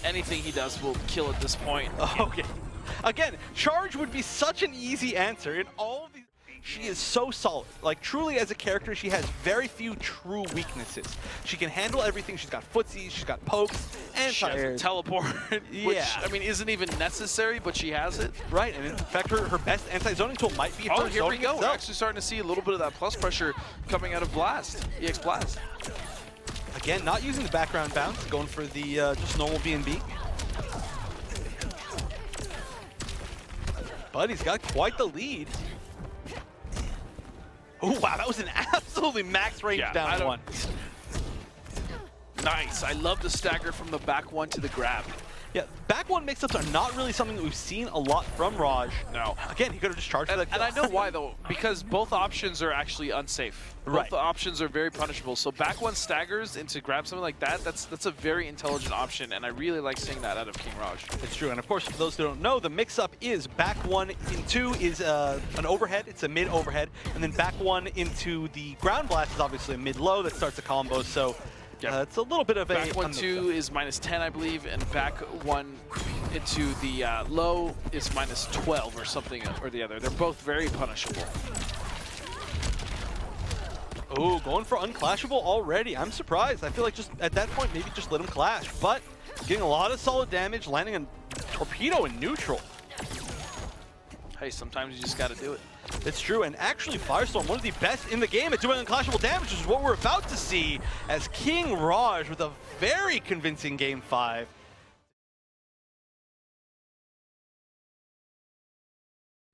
anything he does will kill at this point. Okay. Again, charge would be such an easy answer in all of these. She is so solid. Like, truly as a character, she has very few true weaknesses. She can handle everything. She's got footsies, she's got pokes, and she has a teleport, which, yeah. I mean, isn't even necessary, but she has it. Right, and in fact, her best anti-zoning tool might be her here we go. itself. We're actually starting to see a little bit of that plus pressure coming out of Blast, EX Blast. Again, not using the background bounce, going for the just normal B&B. But he's got quite the lead. Oh, wow, that was an absolutely max range down one. Nice. I love the stagger from the back one to the grab. Yeah, back one mix-ups are not really something that we've seen a lot from Raj. No. Again, he could have just charged for that kill. And I know why, though, because both options are actually unsafe. Both the options are very punishable. So back one staggers into grab something like that, that's a very intelligent option, and I really like seeing that out of Kingraj. It's true, and of course, for those who don't know, the mix-up is back one into is an overhead, it's a mid-overhead, and then back one into the ground blast is obviously a mid-low that starts a combo, so it's a little bit of back one 2 is -10, I believe, and back one into the low is -12 or something or the other. They're both very punishable. Oh, going for unclashable already. I'm surprised. I feel like just at that point, maybe just let him clash. But getting a lot of solid damage, landing a torpedo in neutral. Hey, sometimes you just got to do it. It's true, and actually Firestorm, one of the best in the game at doing unclashable damage, which is what we're about to see as Kingraj with a very convincing Game 5.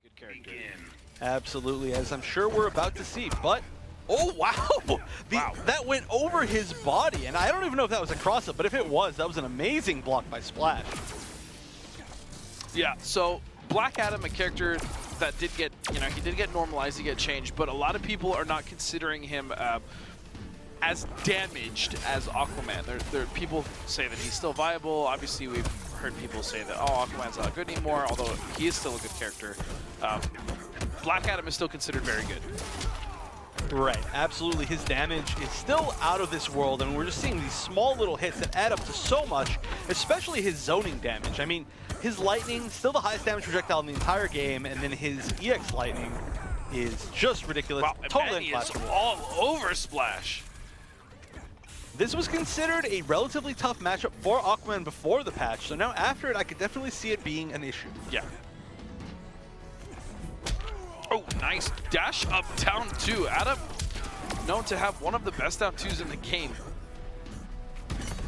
Good character. Absolutely, as I'm sure we're about to see, but oh wow! That went over his body, and I don't even know if that was a cross-up, but if it was, that was an amazing block by Splash. Yeah, so Black Adam, a character that did get, he did get normalized, he get changed, but a lot of people are not considering him as damaged as Aquaman. People say that he's still viable. Obviously, we've heard people say that, oh, Aquaman's not good anymore, although he is still a good character. Black Adam is still considered very good. Right, absolutely. His damage is still out of this world, and we're just seeing these small little hits that add up to so much, especially his zoning damage. I mean, his lightning, still the highest damage projectile in the entire game, and then his EX lightning is just ridiculous. Wow, totally Manny is all over Splash. This was considered a relatively tough matchup for Aquaman before the patch, so now after it, I could definitely see it being an issue. Yeah. Oh, nice dash up down two. Adam, known to have one of the best down twos in the game.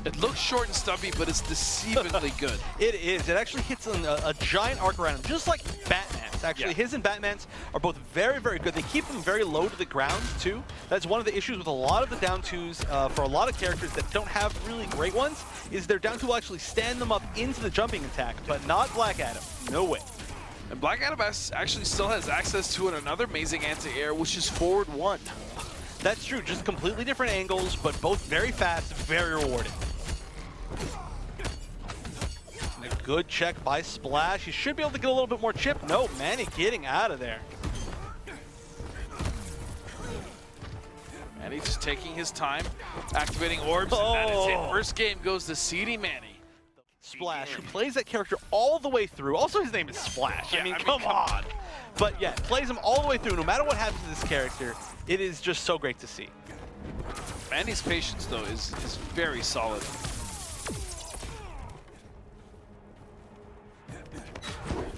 It looks short and stubby, but it's deceivingly good. It is. It actually hits a giant arc around him, just like Batman's. Actually, his and Batman's are both very, very good. They keep them very low to the ground, too. That's one of the issues with a lot of the down twos for a lot of characters that don't have really great ones, is their down two will actually stand them up into the jumping attack, but not Black Adam. No way. And Black Adam actually still has access to another amazing anti-air, which is forward one. That's true, just completely different angles, but both very fast, very rewarding. And a good check by Splash. He should be able to get a little bit more chip. No, Manny getting out of there. And he's just taking his time, activating orbs, and that is it. First game goes to CDMani. Splash, who plays that character all the way through. Also, his name is Splash. Yeah, I mean, come on. But yeah, plays him all the way through. No matter what happens to this character, it is just so great to see. Manny's patience, though, is very solid.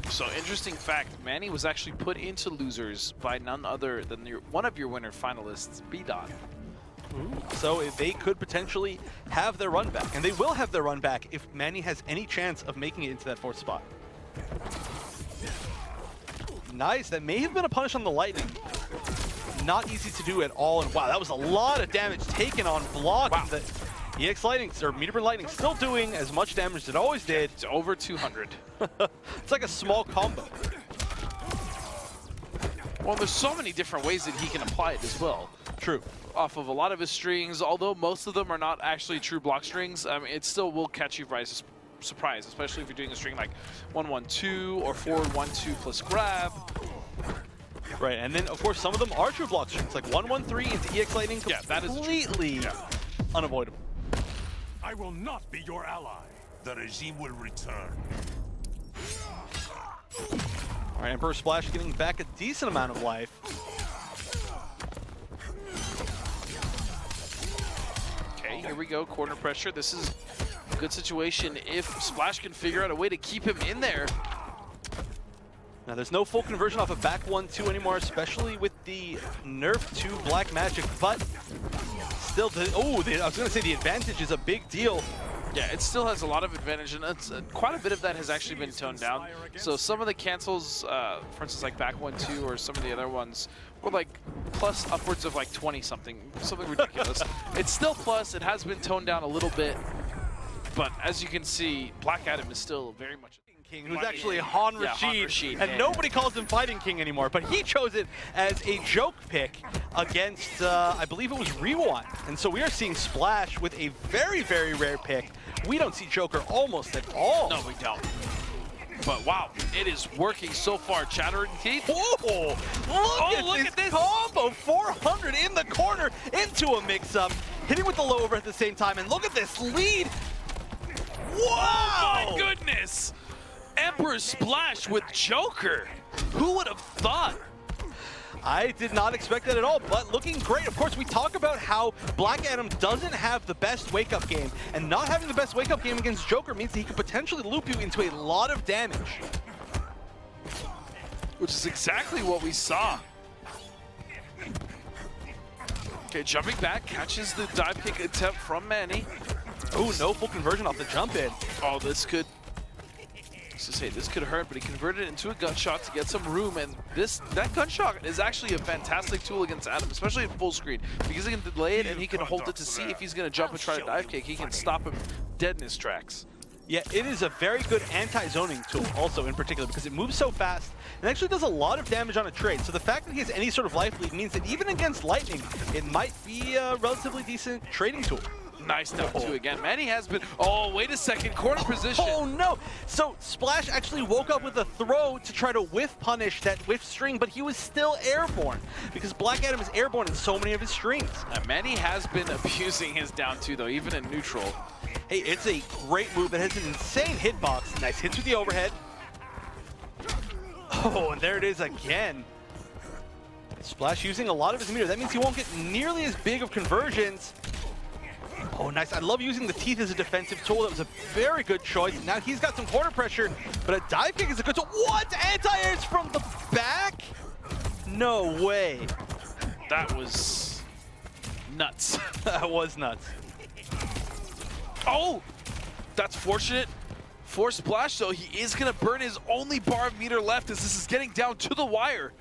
So, interesting fact, Manny was actually put into Losers by none other than one of your winner finalists, Beon. So they could potentially have their run back, and they will have their run back if Manny has any chance of making it into that fourth spot. Nice, that may have been a punish on the lightning. Not easy to do at all, and wow, that was a lot of damage taken on block. Wow. The EX lightning, or meter burn lightning, still doing as much damage as it always did. It's over 200. It's like a small combo. Well, there's so many different ways that he can apply it as well. True. Off of a lot of his strings, although most of them are not actually true block strings, it still will catch you by surprise, especially if you're doing a string like 1-1-2 or forward 1-2 plus grab. Right, and then of course some of them are true block strings, like 1-1-3 into EX lightning, Yeah, that is completely unavoidable. I will not be your ally. The regime will return. All right, Emperor Splash getting back a decent amount of life. Okay, here we go, corner pressure. This is a good situation if Splash can figure out a way to keep him in there. Now there's no full conversion off of back 1-2 anymore, especially with the nerf to Black Magic, but still, I was going to say the advantage is a big deal. Yeah, it still has a lot of advantage, and it's, quite a bit of that has actually been toned down. So some of the cancels, for instance, like back 1-2 or some of the other ones, were like plus upwards of like 20-something, something ridiculous. It's still plus, it has been toned down a little bit, but as you can see, Black Adam is still very much King, who's actually Han Rashid, and nobody calls him Fighting King anymore, but he chose it as a joke pick against, I believe it was Rewind. And so we are seeing Splash with a very, very rare pick. We don't see Joker almost at all. No, we don't. But wow, it is working so far. Chattering Teeth. Whoa! Look at this combo! 400 in the corner into a mix-up, hitting with the low over at the same time, and look at this lead! Wow! Oh my goodness! Emperor Splash with Joker. Who would have thought? I did not expect that at all, but looking great. Of course, we talk about how Black Adam doesn't have the best wake-up game, and not having the best wake-up game against Joker means that he could potentially loop you into a lot of damage. Which is exactly what we saw. Okay, jumping back, catches the dive kick attempt from Manny. Ooh, no full conversion off the jump in. Oh, this could... this could hurt, but he converted it into a gunshot to get some room, and that gunshot is actually a fantastic tool against Adam, especially at full screen, because he can delay it and he can hold it to see if he's going to jump and try to dive kick. He can stop him dead in his tracks. Yeah, it is a very good anti-zoning tool also in particular because it moves so fast and actually does a lot of damage on a trade. So the fact that he has any sort of life lead means that even against lightning, it might be a relatively decent trading tool. Nice down two again. Manny has been... Oh, wait a second. Corner position. Oh, no. So Splash actually woke up with a throw to try to whiff punish that whiff string, but he was still airborne because Black Adam is airborne in so many of his strings. Manny has been abusing his down two, though, even in neutral. Hey, it's a great move that has an insane hitbox. Nice hits with the overhead. Oh, and there it is again. Splash using a lot of his meter. That means he won't get nearly as big of conversions. Oh, nice. I love using the teeth as a defensive tool. That was a very good choice. Now he's got some corner pressure, but a dive kick is a good tool. What? Anti-airs from the back? No way. That was nuts. That was nuts. Oh, that's fortunate for Splash, though. He is going to burn his only bar of meter left as this is getting down to the wire.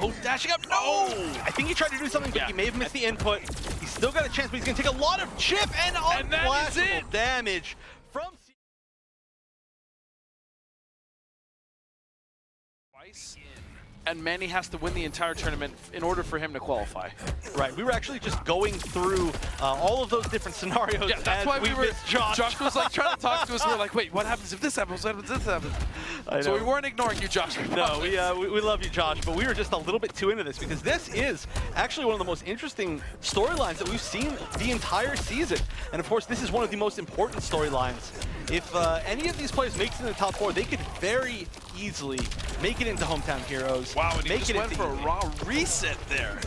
Oh, dashing up. No! I think he tried to do something, but he may have missed the input. He's still got a chance, but he's going to take a lot of chip and unflashable damage from... Twice. And Manny has to win the entire tournament in order for him to qualify. Right, we were actually just going through all of those different scenarios. Yeah, that's why we were. Josh. Josh was like trying to talk to us. We were like, wait, what happens if this happens? What happens if this happens? So we weren't ignoring you, Josh. No, we love you, Josh, but we were just a little bit too into this because this is actually one of the most interesting storylines that we've seen the entire season. And of course, this is one of the most important storylines. If any of these players makes it in the top four, they could very easily make it into Hometown Heroes. Wow, and he make just it went for a raw reset there.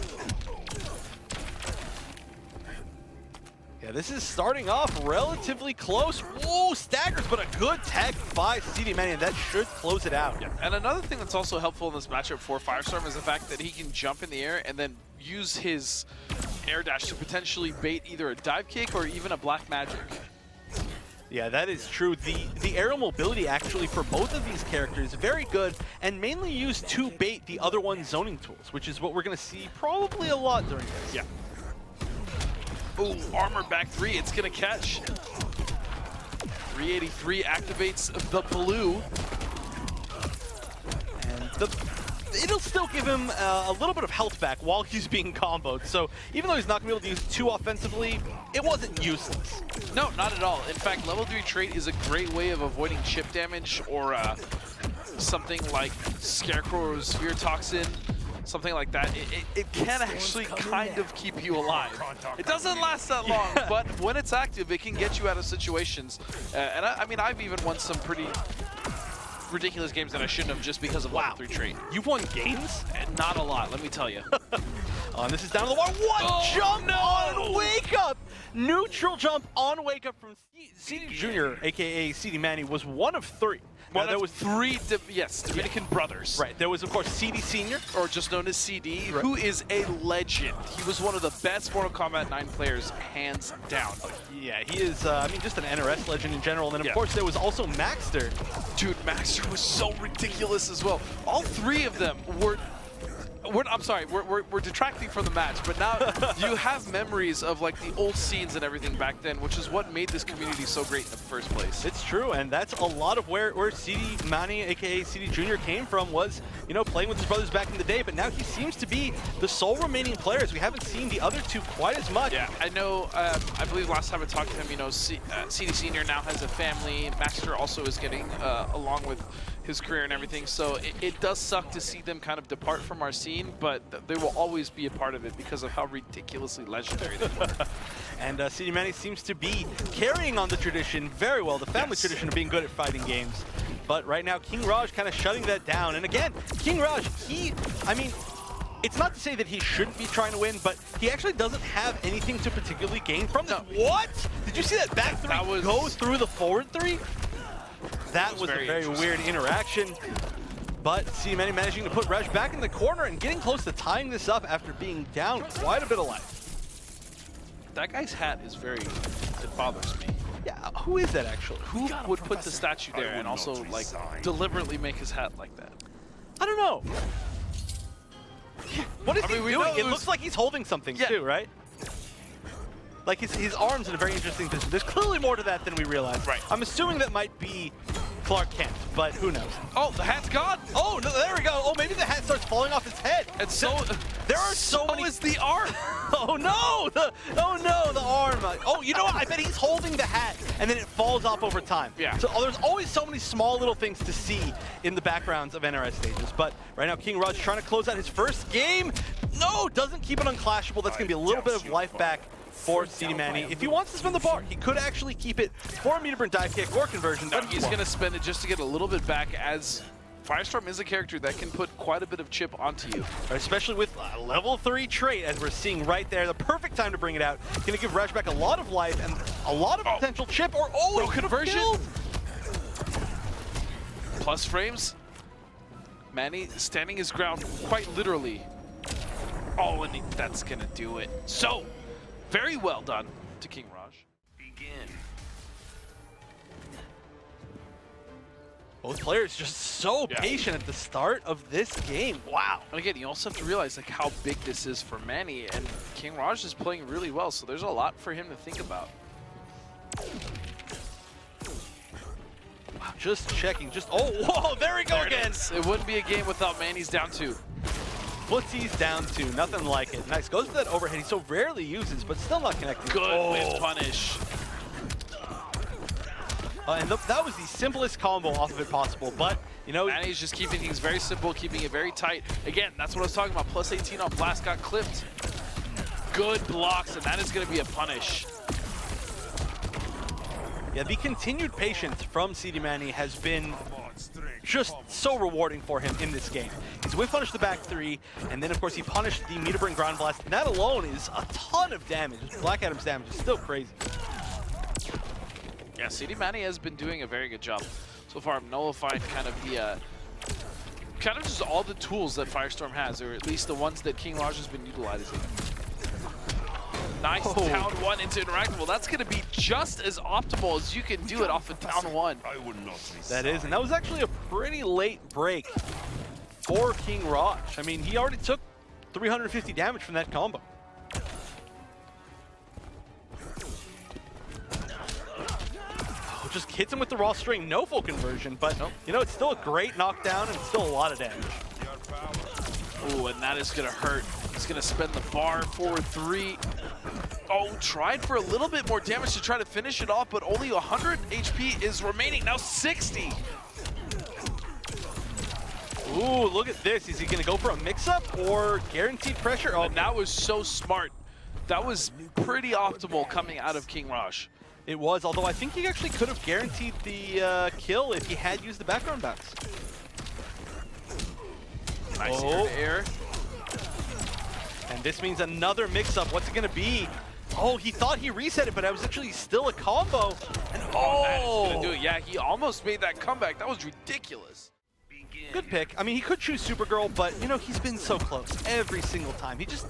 Yeah, this is starting off relatively close. Whoa, staggers, but a good tech by CDMani, and that should close it out. Yeah. And another thing that's also helpful in this matchup for Firestorm is the fact that he can jump in the air and then use his air dash to potentially bait either a dive kick or even a black magic. Yeah, that is true. The aerial mobility actually for both of these characters very good and mainly used to bait the other one's zoning tools, which is what we're going to see probably a lot during this. Yeah. Ooh, armor back three, it's going to catch. 383 activates the blue. And it'll still give him a little bit of health back while he's being comboed. So even though he's not going to be able to use two offensively, it wasn't useless. No, not at all. In fact, level 3 trait is a great way of avoiding chip damage or something like Scarecrow or Sphere Toxin, something like that. It can actually kind of keep you alive. It doesn't last that long, but when it's active, it can get you out of situations. And I mean, I've even won some pretty ridiculous games that I shouldn't have just because of level 3 trait. You've won games? Not a lot, let me tell you. And this is down to the wire. What jump on Wake Up! Neutral jump on Wake Up from CD Jr., aka CDMani, was one of three. There was three, Dominican brothers. Right, there was of course CD Senior, or just known as CD, who is a legend. He was one of the best Mortal Kombat 9 players, hands down. Yeah, he is, I mean, just an NRS legend in general. And then of course there was also Maxter. Dude, Maxter was so ridiculous as well. All three of them were... I'm sorry, we're detracting from the match, but now you have memories of like the old scenes and everything back then, which is what made this community so great in the first place. It's true, and that's a lot of where CDMani, aka CD Jr. came from, was, you know, playing with his brothers back in the day, but now he seems to be the sole remaining players. We haven't seen the other two quite as much. Yeah, I know, I believe last time I talked to him, you know, CD Senior now has a family. Maxter also is getting, along with his career and everything. So it does suck to see them kind of depart from our scene, but they will always be a part of it because of how ridiculously legendary they were. And CDMani seems to be carrying on the tradition very well, the family tradition of being good at fighting games. But right now, Kingraj kind of shutting that down. And again, Kingraj, I mean, it's not to say that he shouldn't be trying to win, but he actually doesn't have anything to particularly gain from this. No. What? Did you see that back three go through the forward three? That was a very weird interaction. But CDMani managing to put Raj back in the corner and getting close to tying this up after being down quite a bit of life. That guy's hat is it bothers me. Yeah, who is that actually? Who would put the statue there and also like deliberately make his hat like that? I don't know. What is he doing? It looks like he's holding something too, right? Like his arm's in a very interesting position. There's clearly more to that than we realize. Right. I'm assuming that might be Clark Kent, but who knows? Oh, the hat's gone! Oh, no, there we go. Oh, maybe the hat starts falling off his head. And so there are so many. Is the arm. Oh no! The arm. Oh, you know what? I bet he's holding the hat, and then it falls off over time. Yeah. So there's always so many small little things to see in the backgrounds of NRS stages. But right now, Kingraj trying to close out his first game. No, doesn't keep it unclashable. That's going to be a little bit of life back for CDMani. If he wants to spin the bar, he could actually keep it for a meter burn dive kick or conversion. No, he's going to spend it just to get a little bit back, as Firestorm is a character that can put quite a bit of chip onto you. Especially with a level 3 trait, as we're seeing right there. The perfect time to bring it out. Going to give Raj back a lot of life and a lot of potential chip, or no conversion. Plus frames. Manny standing his ground quite literally. Oh, and that's going to do it. So, very well done to Kingraj. Begin. Both players just so patient at the start of this game. Wow. And again, you also have to realize like how big this is for Manny, and Kingraj is playing really well, so there's a lot for him to think about. Wow, just checking, whoa, there we go again. It wouldn't be a game without Manny's down 2. Footsie's down 2, nothing like it. Nice, goes for that overhead he so rarely uses, but still not connected. Good whip punish. And that was the simplest combo off of it possible, but, you know... Manny's just keeping things very simple, keeping it very tight. Again, that's what I was talking about. Plus 18 on Blast got clipped. Good blocks, and that is going to be a punish. Yeah, the continued patience from CDMani has been just so rewarding for him in this game. He's whip punished the back 3, and then of course he punished the meter burn ground blast. And that alone is a ton of damage. Black Adam's damage is still crazy. Yeah, CDMani has been doing a very good job so far of nullifying kind of the just all the tools that Firestorm has, or at least the ones that Kingraj has been utilizing. Nice down 1 into interactable. That's going to be just as optimal as you can do it off of down 1. That is, and that was actually a pretty late break for Kingraj. I mean, he already took 350 damage from that combo. Oh, just hits him with the raw string, no full conversion, but you know, it's still a great knockdown and still a lot of damage. Ooh, and that is going to hurt. He's going to spend the bar forward 3. Oh, tried for a little bit more damage to try to finish it off, but only 100 HP is remaining. Now 60. Ooh, look at this. Is he going to go for a mix-up or guaranteed pressure? Oh, and that was so smart. That was pretty optimal coming out of Kingraj. It was, although I think he actually could have guaranteed the kill if he had used the background bounce. Nice air. And this means another mix-up. What's it going to be? Oh, he thought he reset it, but it was actually still a combo. And that is going to do it. Yeah, he almost made that comeback. That was ridiculous. Good pick. I mean, he could choose Supergirl, but, you know, he's been so close every single time. He just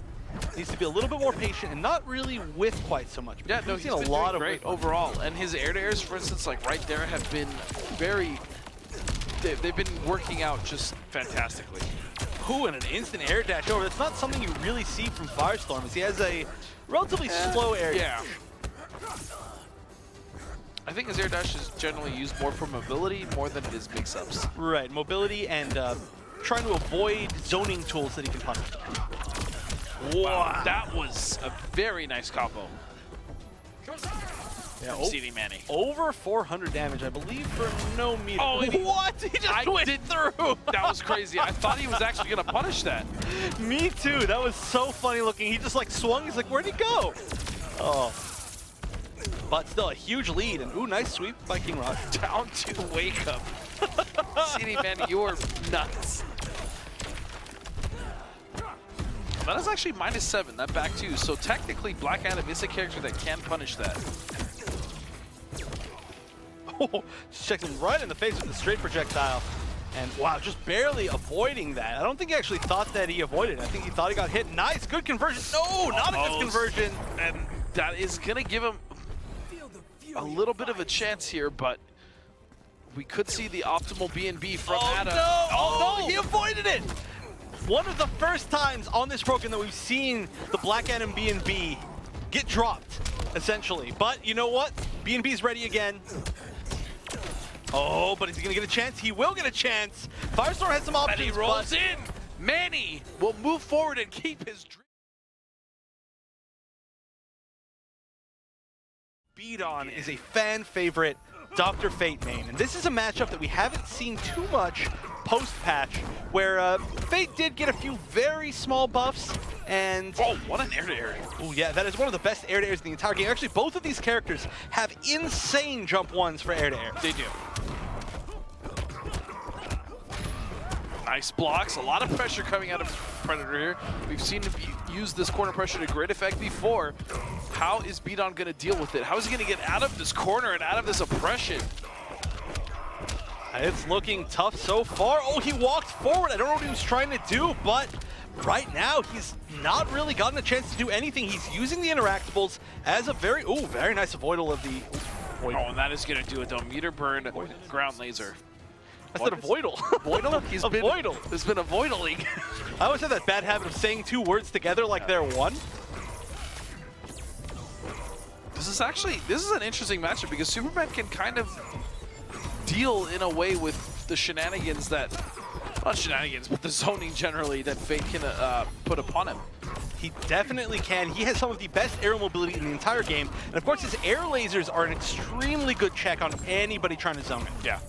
needs to be a little bit more patient and not really whiff quite so much. Yeah, no, he's been doing great overall. And his air-to-airs, for instance, like right there, have been very... They've been working out just fantastically. Ooh, and an instant air dash over. That's not something you really see from Firestorm, as he has a relatively slow air dash. I think his air dash is generally used more for mobility more than it is mix-ups. Right, mobility and trying to avoid zoning tools that he can punish. Wow, that was a very nice combo. Yeah, from CDMani. Over 400 damage, I believe, for no meter. Oh, what? He just went through. That was crazy. I thought he was actually going to punish that. Me too. That was so funny looking. He just like swung. He's like, where'd he go? Oh. But still a huge lead. And ooh, nice sweep by Kingraj. Down to wake up. CDMani, you are nuts. That is actually -7, that back two. So technically, Black Adam is a character that can punish that. Oh, just checks him right in the face with the straight projectile. And wow, just barely avoiding that. I don't think he actually thought that he avoided it. I think he thought he got hit. Nice, good conversion. No, not a good conversion. And that is going to give him a little bit of a chance here, but we could see the optimal B&B from Adam. No. Oh no, he avoided it. One of the first times on this program that we've seen the Black Adam B&B get dropped, essentially. But you know what? B&B's ready again. Oh, but is he going to get a chance? He will get a chance. Firestorm has some options. And he rolls in. Manny will move forward and keep his dream. Beon is a fan favorite Dr. Fate main, and this is a matchup that we haven't seen too much post-patch, where Fate did get a few very small buffs, and... Oh, what an air-to-air. Oh yeah, that is one of the best air-to-airs in the entire game. Actually, both of these characters have insane jump ones for air-to-air. They do. Nice blocks, a lot of pressure coming out of Predator here. We've seen him use this corner pressure to great effect before. How is Beon going to deal with it? How is he going to get out of this corner and out of this oppression? It's looking tough so far. Oh, he walked forward. I don't know what he was trying to do, but right now he's not really gotten a chance to do anything. He's using the interactables as a very nice avoidal of the... Oh, and that is going to do it though. Meter burn, ground laser. I said avoidal. Avoidal? He's avoidal. There's been avoidaling. I always have that bad habit of saying two words together like they're one. This is an interesting matchup because Superman can kind of deal in a way with the shenanigans that, not shenanigans, but the zoning generally that Fate can put upon him. He definitely can. He has some of the best aerial mobility in the entire game. And of course his air lasers are an extremely good check on anybody trying to zone him. Yeah.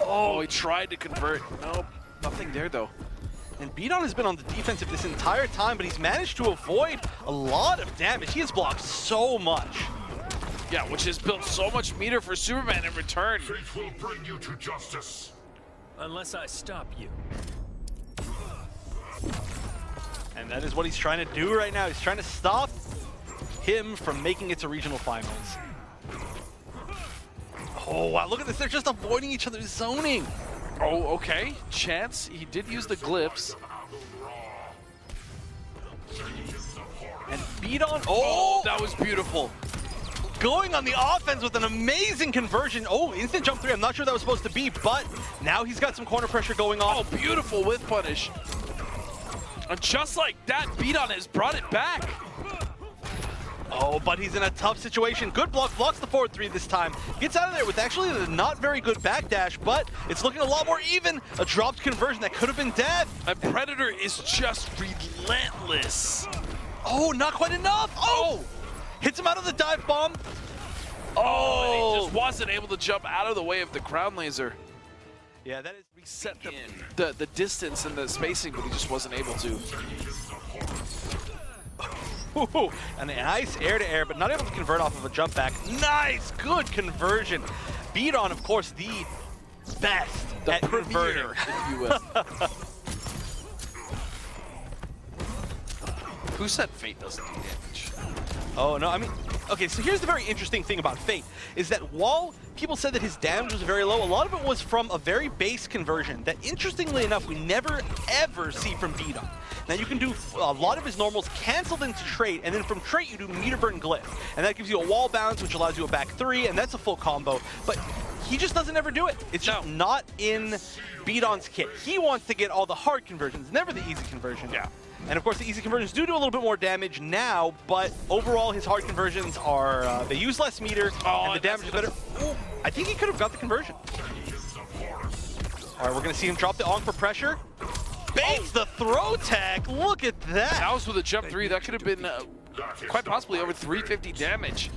Oh, he tried to convert. Nope, nothing there though. And Beon has been on the defensive this entire time, but he's managed to avoid a lot of damage. He has blocked so much. Yeah, which has built so much meter for Superman in return. Fate will bring you to justice. Unless I stop you. And that is what he's trying to do right now. He's trying to stop him from making it to regional finals. Oh, wow, look at this. They're just avoiding each other's zoning. Oh, okay. Chance. He did use the glyphs. And Beon. Oh, that was beautiful. Going on the offense with an amazing conversion. Oh, instant jump 3. I'm not sure that was supposed to be, but now he's got some corner pressure going on. Oh, beautiful with punish. And just like that, Beon has brought it back. Oh, but he's in a tough situation. Good block, blocks the forward 3 this time. Gets out of there with actually a not very good backdash, but it's looking a lot more even. A dropped conversion that could have been dead. And Predator is just relentless. Oh, not quite enough. Oh! Hits him out of the dive bomb. Oh, and he just wasn't able to jump out of the way of the ground laser. Yeah, that is Reset the distance and the spacing, but he just wasn't able to. Ooh, and a nice air-to-air, but not able to convert off of a jump back. Nice, good conversion. Beon, of course, the best at converting. If you will. Who said Fate doesn't do damage? Oh, no, I mean, okay, so here's the very interesting thing about Fate, is that while people said that his damage was very low, a lot of it was from a very base conversion that, interestingly enough, we never, ever see from Beon. Now you can do a lot of his normals canceled into trait, and then from trait you do meter burn glyph. And that gives you a wall bounce, which allows you a back 3, and that's a full combo. But he just doesn't ever do it. It's just not in Beon's kit. He wants to get all the hard conversions, never the easy conversion. Yeah. And of course the easy conversions do a little bit more damage now, but overall his hard conversions are, they use less meter, and the damage is better. Ooh, I think he could have got the conversion. All right, we're gonna see him drop the Ong for pressure. baits the throw tech. Look at that. That was with a jump 3. That could have been quite possibly over 350 damage.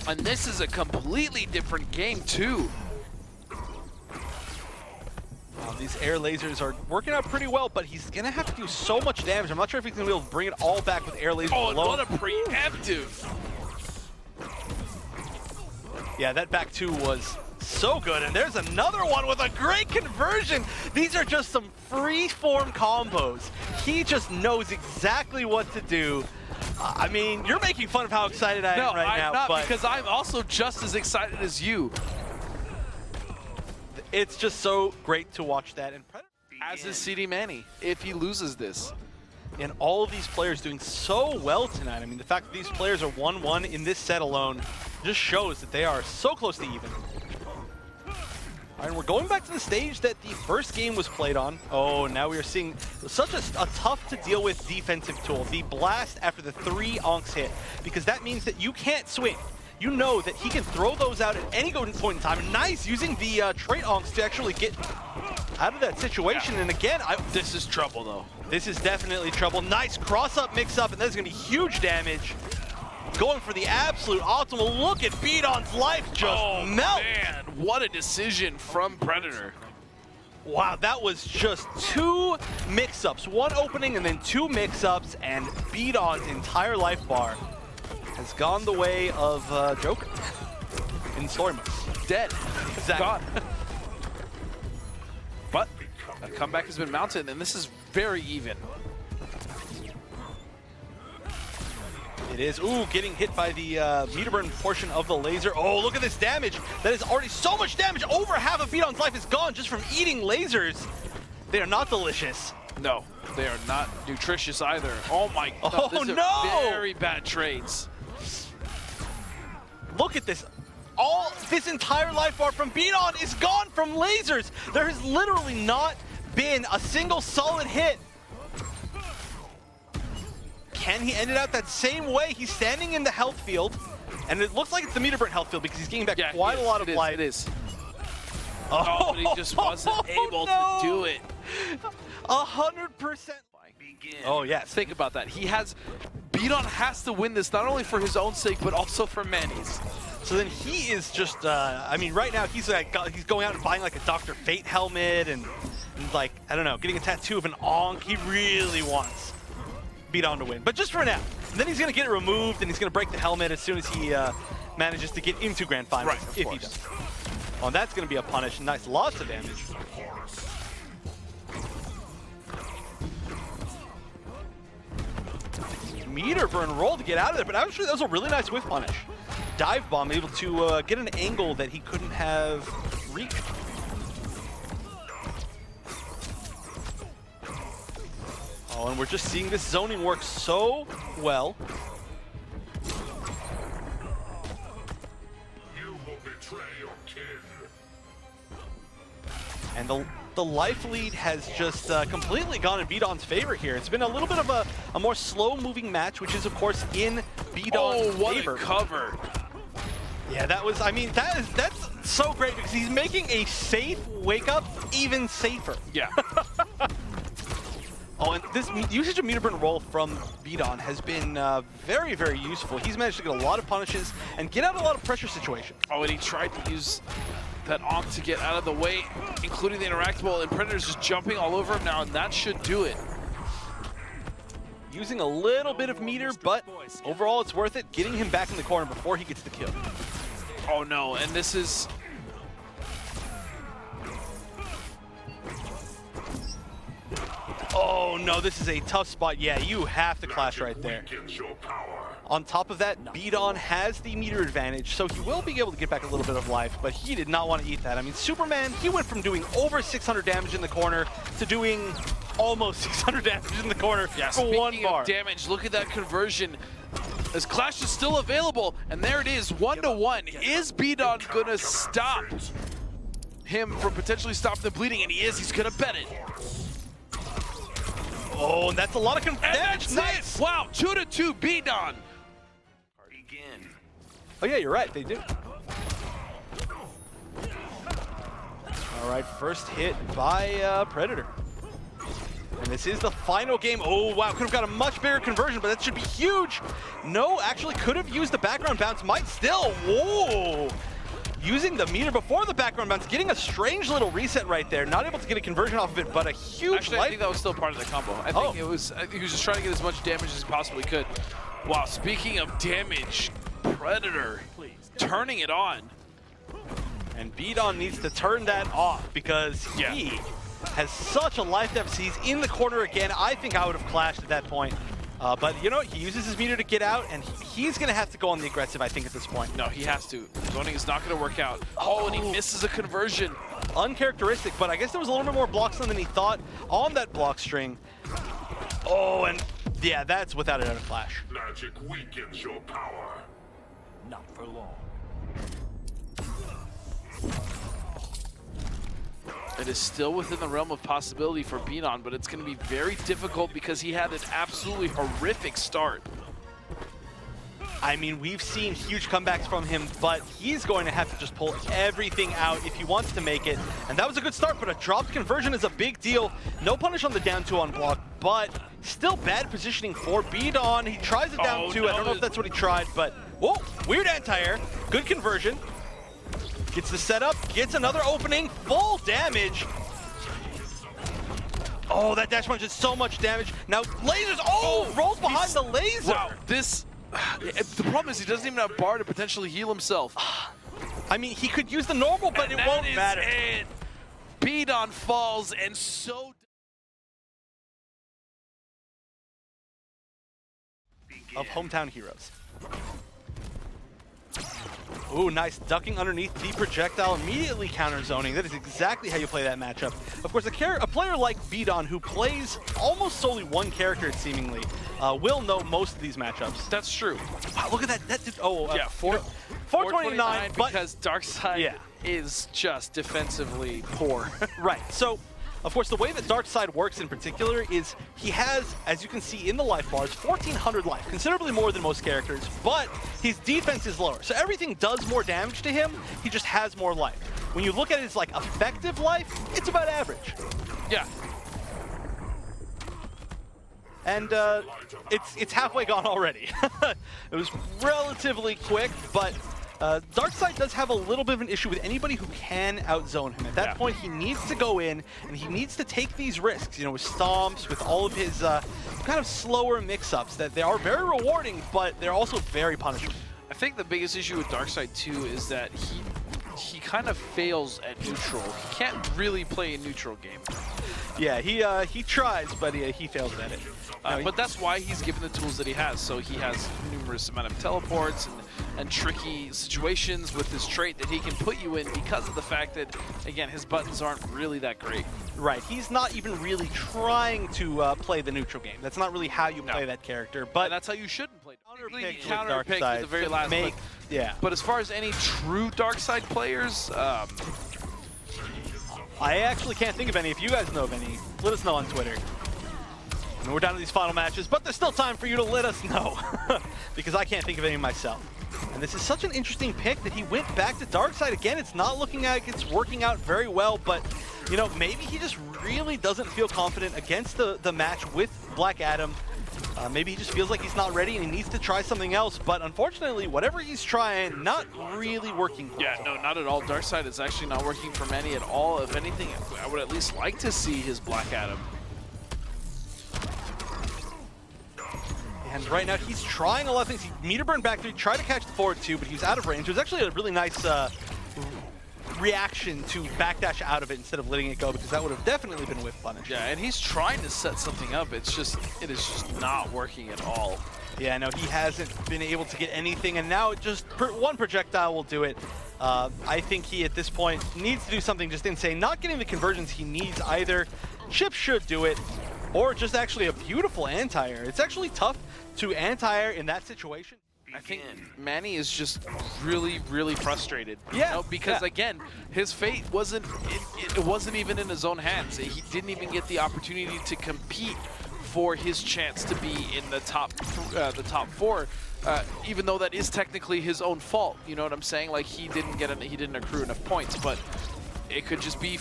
And this is a completely different game, too. These air lasers are working out pretty well, but he's going to have to do so much damage. I'm not sure if he's going to be able to bring it all back with air lasers alone. Oh, what a preemptive. Yeah, that back two was so good. And there's another one with a great conversion. These are just some free-form combos. He just knows exactly what to do. I mean, you're making fun of how excited I am right now. No, I'm not, but because I'm also just as excited as you. It's just so great to watch that. And As is CDMani, if he loses this. And all of these players doing so well tonight. I mean, the fact that these players are 1-1 in this set alone just shows that they are so close to even. All right, we're going back to the stage that the first game was played on. Oh, now we are seeing such a tough to deal with defensive tool, the blast after the 3 onks hit, because that means that you can't swing. You know that he can throw those out at any point in time. Nice using the trait onks to actually get out of that situation. Yeah. And again, this is trouble though. This is definitely trouble. Nice cross-up, mix-up, and that's going to be huge damage. Going for the absolute optimal. Look at BdON's life just melt. Man, what a decision from Predator. Wow, that was just 2 mix-ups. 1 opening and then 2 mix-ups, and BdON's entire life bar has gone the way of Joker in story mode. Dead. Exactly. Gone. But a comeback has been mounted, and this is very even. It is. Ooh, getting hit by the meter burn portion of the laser. Oh, look at this damage. That is already so much damage. Over half of BdON's life is gone just from eating lasers. They are not delicious. No, they are not nutritious either. Oh my god, oh, these are very bad trades. Look at this. This entire life bar from BdON is gone from lasers. There has literally not been a single solid hit. Can he end it out that same way? He's standing in the health field, and it looks like it's the meter burn health field because he's getting back quite a lot of life. It is. Oh, but he just wasn't able to do it. 100%. Oh, yes. Think about that. BdON has to win this, not only for his own sake, but also for Manny's. So then he is just, I mean, right now he's going out and buying like a Dr. Fate helmet and like, I don't know, getting a tattoo of an onk. He really wants BdON to win, but just for now. And then he's going to get it removed and he's going to break the helmet as soon as he manages to get into Grand Finals, if he does. Oh, and that's going to be a punish. Nice, lots of damage. Meter burn roll to get out of there, but actually that was a really nice whiff punish. Dive bomb able to get an angle that he couldn't have reached. Oh, and we're just seeing this zoning work so well. You will betray your kin. And the life lead has just completely gone in BdON's favor here. It's been a little bit of a more slow-moving match, which is, of course, in BdON's favor. What a cover. Yeah, that was, I mean, that's so great because he's making a safe wake-up even safer. Yeah. Oh, and this usage of meter burn roll from BdON has been very, very useful. He's managed to get a lot of punishes and get out of a lot of pressure situations. Oh, and he tried to use that onk to get out of the way, including the interactable, and Predator's just jumping all over him now, and that should do it. Using a little bit of meter, but overall it's worth it, getting him back in the corner before he gets the kill. Oh no, and this is... Oh no, this is a tough spot. Yeah, you have to clash right there. On top of that, BdON has the meter advantage, so he will be able to get back a little bit of life, but he did not want to eat that. I mean, Superman, he went from doing over 600 damage in the corner to doing almost 600 damage in the corner for 1 bar. Of damage, look at that conversion. As Clash is still available, and there it is, 1-1. Is BdON gonna stop him from potentially stopping the bleeding? And he is, he's gonna bet it. Oh, and that's a lot of damage. Nice. Wow, 2-2 BdON. Oh yeah, you're right, they do. All right, first hit by Predator. this is the final game. Oh, wow, could have got a much bigger conversion, but that should be huge. No, actually could have used the background bounce, might still. Whoa. Using the meter before the background bounce, getting a strange little reset right there. Not able to get a conversion off of it, but a huge Actually, life. I think that was still part of the combo. I think he was just trying to get as much damage as he possibly could. Wow, speaking of damage, Predator turning it on. And BdON needs to turn that off because he has such a life deficit. He's in the corner again. I think I would have clashed at that point. But you know what? He uses his meter to get out, and he's going to have to go on the aggressive, I think, at this point. No, he has to. Zoning is not going to work out. Oh, and he misses a conversion. Uncharacteristic, but I guess there was a little bit more block stun than he thought on that block string. Oh, and yeah, that's without a flash. Magic weakens your power. Not for long. It is still within the realm of possibility for BdON, but it's going to be very difficult because he had an absolutely horrific start. I mean, we've seen huge comebacks from him, but he's going to have to just pull everything out if he wants to make it. And that was a good start, but a dropped conversion is a big deal. No punish on the down 2 on block, but still bad positioning for BdON. He tries it down 2. I don't know if that's what he tried, but whoa, weird anti-air. Good conversion. Gets the setup, gets another opening, full damage. Oh, that dash punch did so much damage. Now lasers, rolls behind the laser. Wow, this, the problem is he doesn't even have bar to potentially heal himself. I mean, he could use the normal, but it won't matter. It. BdON falls, and so of hometown heroes. Ooh, nice ducking underneath the projectile, immediately counter zoning. That is exactly how you play that matchup. Of course, a player like BdON, who plays almost solely one character, seemingly, will know most of these matchups. that's true. Wow, look at that. That did, Yeah, 429, but because Darkseid is just defensively poor. right. So, of course, the way that Darkseid works in particular is he has, as you can see in the life bars, 1,400 life, considerably more than most characters, but his defense is lower. So everything does more damage to him, he just has more life. When you look at his like effective life, it's about average. Yeah. And it's halfway gone already. It was relatively quick, but Darkseid does have a little bit of an issue with anybody who can outzone him. At that point, he needs to go in, and he needs to take these risks, you know, with stomps, with all of his kind of slower mix-ups that they are very rewarding, but they're also very punishing. I think the biggest issue with Darkseid too is that he kind of fails at neutral. He can't really play a neutral game. Yeah, he tries, but he fails at it. But that's why he's given the tools that he has. So he has numerous amount of teleports and tricky situations with his trait that he can put you in because of the fact that, again, his buttons aren't really that great. Right, he's not even really trying to play the neutral game. That's not really how you play that character. But and that's how you shouldn't play. Counter pick at the very last. But as far as any true Darkseid players, I actually can't think of any. If you guys know of any, let us know on Twitter. I mean, we're down to these final matches, but there's still time for you to let us know because I can't think of any myself. And this is such an interesting pick that he went back to Darkseid again. It's not looking like it's working out very well, but you know, maybe he just really doesn't feel confident against the match with Black Adam. Maybe he just feels like he's not ready and he needs to try something else, but unfortunately, whatever he's trying, not really working. Yeah, no, not at all. Darkseid is actually not working for Manny at all. If anything, I would at least like to see his Black Adam. And right now, he's trying a lot of things. He meter burn back 3, tried to catch the forward 2, but he was out of range. It was actually a really nice reaction to backdash out of it instead of letting it go, because that would have definitely been whiff punish. Yeah, and he's trying to set something up. It is just not working at all. Yeah, no, he hasn't been able to get anything, and now just one projectile will do it. I think he, at this point, needs to do something just insane. Not getting the conversions he needs either. Chip should do it, or just actually a beautiful anti-air. It's actually tough to anti-air in that situation. I think Manny is just really, really frustrated. Yeah. You know, because again, his fate wasn't it wasn't even in his own hands. He didn't even get the opportunity to compete for his chance to be in the top 4, even though that is technically his own fault. You know what I'm saying? Like he didn't accrue enough points, but it could just be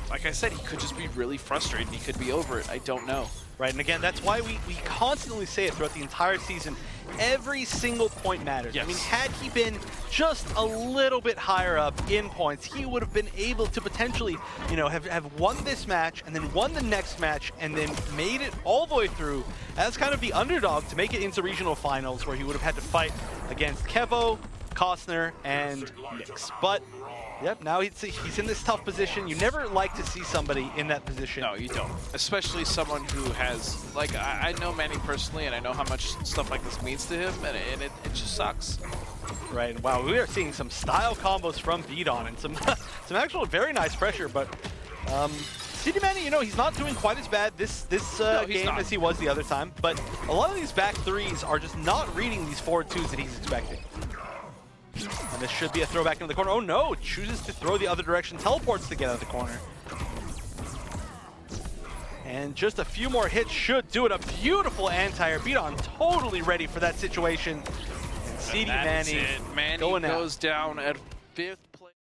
like I said, he could just be really frustrated. He could be over it. I don't know. Right, and again, that's why we constantly say it throughout the entire season. Every single point matters. Yes. I mean, had he been just a little bit higher up in points, he would have been able to potentially, you know, have won this match and then won the next match and then made it all the way through as kind of the underdog to make it into regional finals, where he would have had to fight against Kevo, Costner, and Nix. But yep, now he's in this tough position. You never like to see somebody in that position. No, you don't. Especially someone who has, like, I know Manny personally, and I know how much stuff like this means to him, and it just sucks. Right, and wow, we are seeing some style combos from Beon and some actual very nice pressure, but CDMani, you know, he's not doing quite as bad this game as he was the other time, but a lot of these back threes are just not reading these forward twos that he's expecting. And this should be a throwback into the corner. Oh no, chooses to throw the other direction, teleports to get out of the corner. And just a few more hits should do it. A beautiful anti-air. Beon totally ready for that situation. And CDMani Manny going out. goes down at 5th place.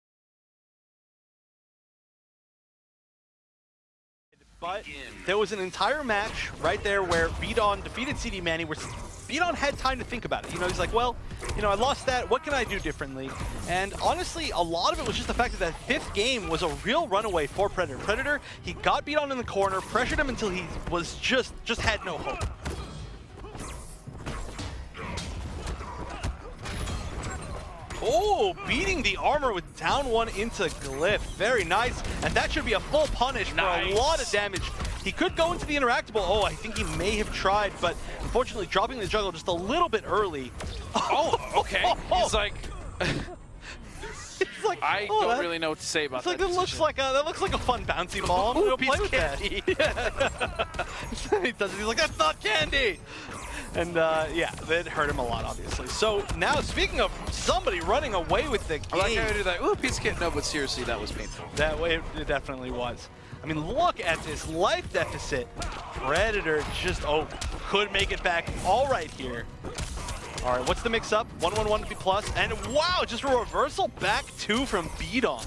But there was an entire match right there where Beon defeated CDMani, where Beon had time to think about it. You know, he's like, well, you know, I lost that. What can I do differently? And honestly, a lot of it was just the fact that that 5th game was a real runaway for Predator. Predator, he got Beon in the corner, pressured him until he was just had no hope. Oh, beating the armor with down one into Glyph. Very nice. And that should be a full punish for a lot of damage. He could go into the interactable. Oh, I think he may have tried, but unfortunately dropping the juggle just a little bit early. Oh, okay. He's like... It's like, I don't really know what to say about that. That looks like a fun bouncy ball. I'm gonna play with that. He does it. He's like, that's not candy. And yeah, that hurt him a lot, obviously. So now, speaking of somebody running away with the game, I'm not gonna do that. Ooh, piece of kit. No, but seriously, that was painful. That way, it definitely was. I mean, look at this life deficit. Predator just could make it back all right here. All right, what's the mix-up? 1-1-1 to be plus, and wow, just a reversal back 2 from Beon.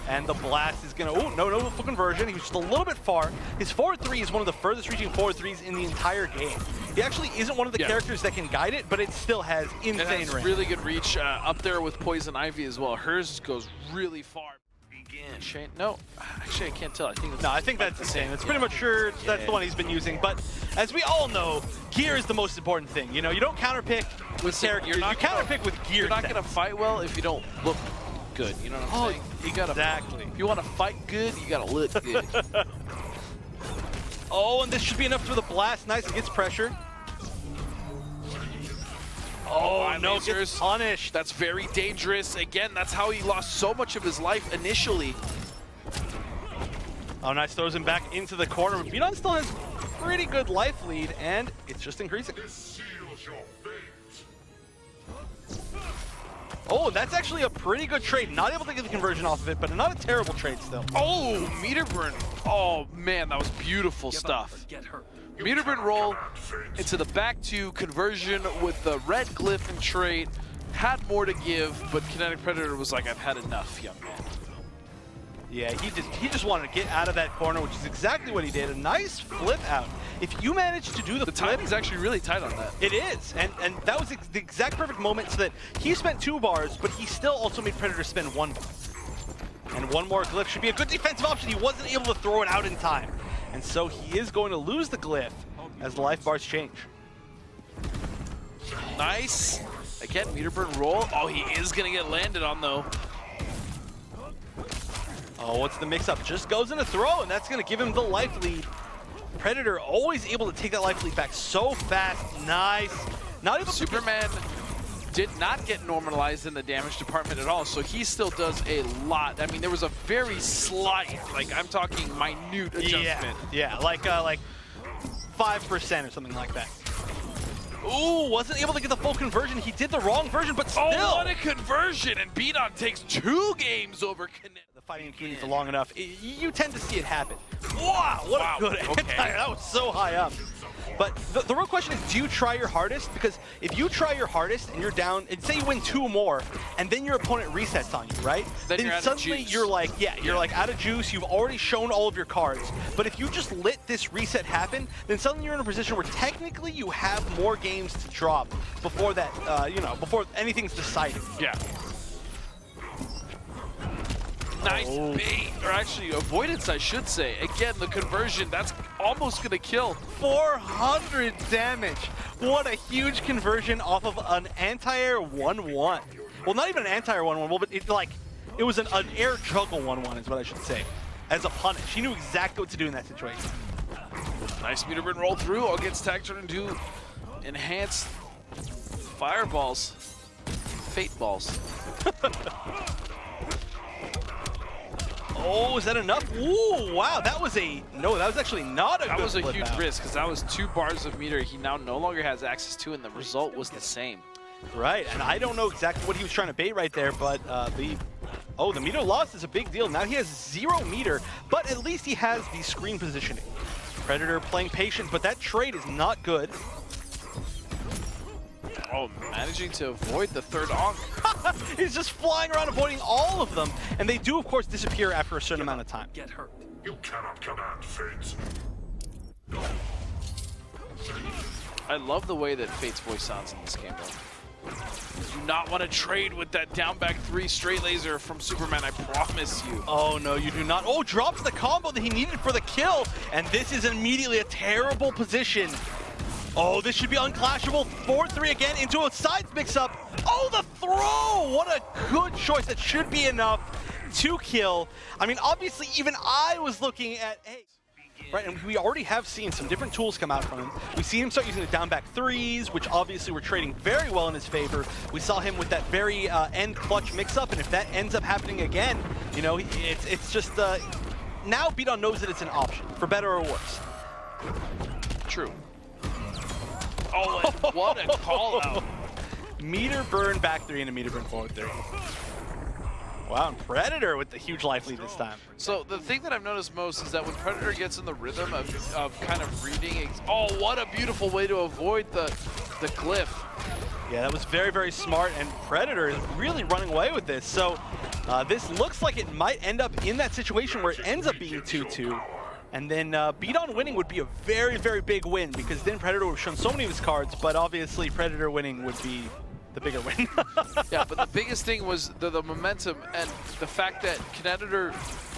And the blast is gonna, no full conversion. He was just a little bit far. His forward 3 is one of the furthest reaching forward 3s in the entire game. He actually isn't one of the characters that can guide it, but it still has insane range. Really good reach up there with Poison Ivy as well. Hers goes really far. Shane, no, actually I can't tell. I think that's the same. It's pretty much sure that's the one he's been using. But as we all know, gear is the most important thing. You know, you don't counterpick with characters. You counterpick with gear. You're not gonna fight well if you don't look good. You know what I'm saying? You gotta If you want to fight good, you gotta look good. Oh, and this should be enough for the blast. Nice, it gets pressure. Oh, no, gets punished. That's very dangerous. Again, that's how he lost so much of his life initially. Oh, nice, throws him back into the corner. Beon still has pretty good life lead, and it's just increasing. Oh, that's actually a pretty good trade. Not able to get the conversion off of it, but not a terrible trade still. Oh, meter burn. Oh, man, that was beautiful stuff. Meter burn roll into the back 2 conversion with the red glyph and trait. Had more to give, but Kinetic Predator was like, I've had enough, young man. Yeah, he just wanted to get out of that corner, which is exactly what he did. A nice flip out. If you manage to do the flip, timing's actually really tight on that. It is, and that was the exact perfect moment so that he spent 2 bars, but he still also made Predator spend 1 bar. And one more glyph should be a good defensive option. He wasn't able to throw it out in time. And so he is going to lose the glyph as the life bars change. Nice. Again, meter burn roll. Oh, he is going to get landed on, though. Oh, what's the mix-up? Just goes in a throw, and that's going to give him the life lead. Predator always able to take that life lead back so fast. Nice. Not able to Superman did not get normalized in the damage department at all, so he still does a lot. I mean, there was a very slight, like I'm talking minute adjustment. Yeah, like 5% or something like that. Ooh, wasn't able to get the full conversion. He did the wrong version, but still. Oh, what a conversion! And Beon takes 2 games over Kinetic. The fighting community for long enough, you tend to see it happen. Wow, what a good anti-air. That was so high up. But the real question is, do you try your hardest? Because if you try your hardest and you're down, and say you win 2 more, and then your opponent resets on you, right? Then you're out of suddenly juice. you're like, you're like out of juice. You've already shown all of your cards. But if you just let this reset happen, then suddenly you're in a position where technically you have more games to drop before that, before anything's decided. Yeah. Nice bait, or actually avoidance, I should say. Again, the conversion, that's almost gonna kill. 400 damage. What a huge conversion off of an anti-air 1-1. Well, not even an anti-air 1-1, but it was an air juggle 1-1 is what I should say. As a punish. He knew exactly what to do in that situation. Nice meter burn roll through. All gets tag turned into enhanced fireballs. Fate balls. Oh, is that enough? Ooh, wow, that was actually not a good That was a flip huge out. risk, because that was 2 bars of meter he now no longer has access to, and the result was the same. Right, and I don't know exactly what he was trying to bait right there, but the meter loss is a big deal. Now he has 0 meter, but at least he has the screen positioning. Predator playing patient, but that trade is not good. Oh, managing to avoid the third onk. He's just flying around avoiding all of them, and they do, of course, disappear after a certain amount of time. Get hurt. You cannot command fate. I love the way that Fate's voice sounds in this game, though. You do not want to trade with that down back 3 straight laser from Superman, I promise you. Oh, no, you do not. Oh, drops the combo that he needed for the kill, and this is immediately a terrible position. Oh, this should be unclashable. 4-3 again into a sides mix-up. Oh, the throw! What a good choice. That should be enough to kill. I mean, obviously, even I was looking at, hey, right, and we already have seen some different tools come out from him. We see him start using the down back 3s, which obviously were trading very well in his favor. We saw him with that very end clutch mix-up, and if that ends up happening again, you know, it's just, now BdON knows that it's an option, for better or worse. True. Oh, and what a call out. Meter burn back 3 and a meter burn forward 3. Wow, and Predator with the huge life lead this time. So the thing that I've noticed most is that when Predator gets in the rhythm of kind of reading, oh, what a beautiful way to avoid the glyph. Yeah, that was very, very smart, and Predator is really running away with this. So this looks like it might end up in that situation where it ends up being 2-2. And then BdON winning would be a very, very big win, because then Predator would have shown so many of his cards, but obviously Predator winning would be the bigger win. Yeah, but the biggest thing was the momentum and the fact that Kinetic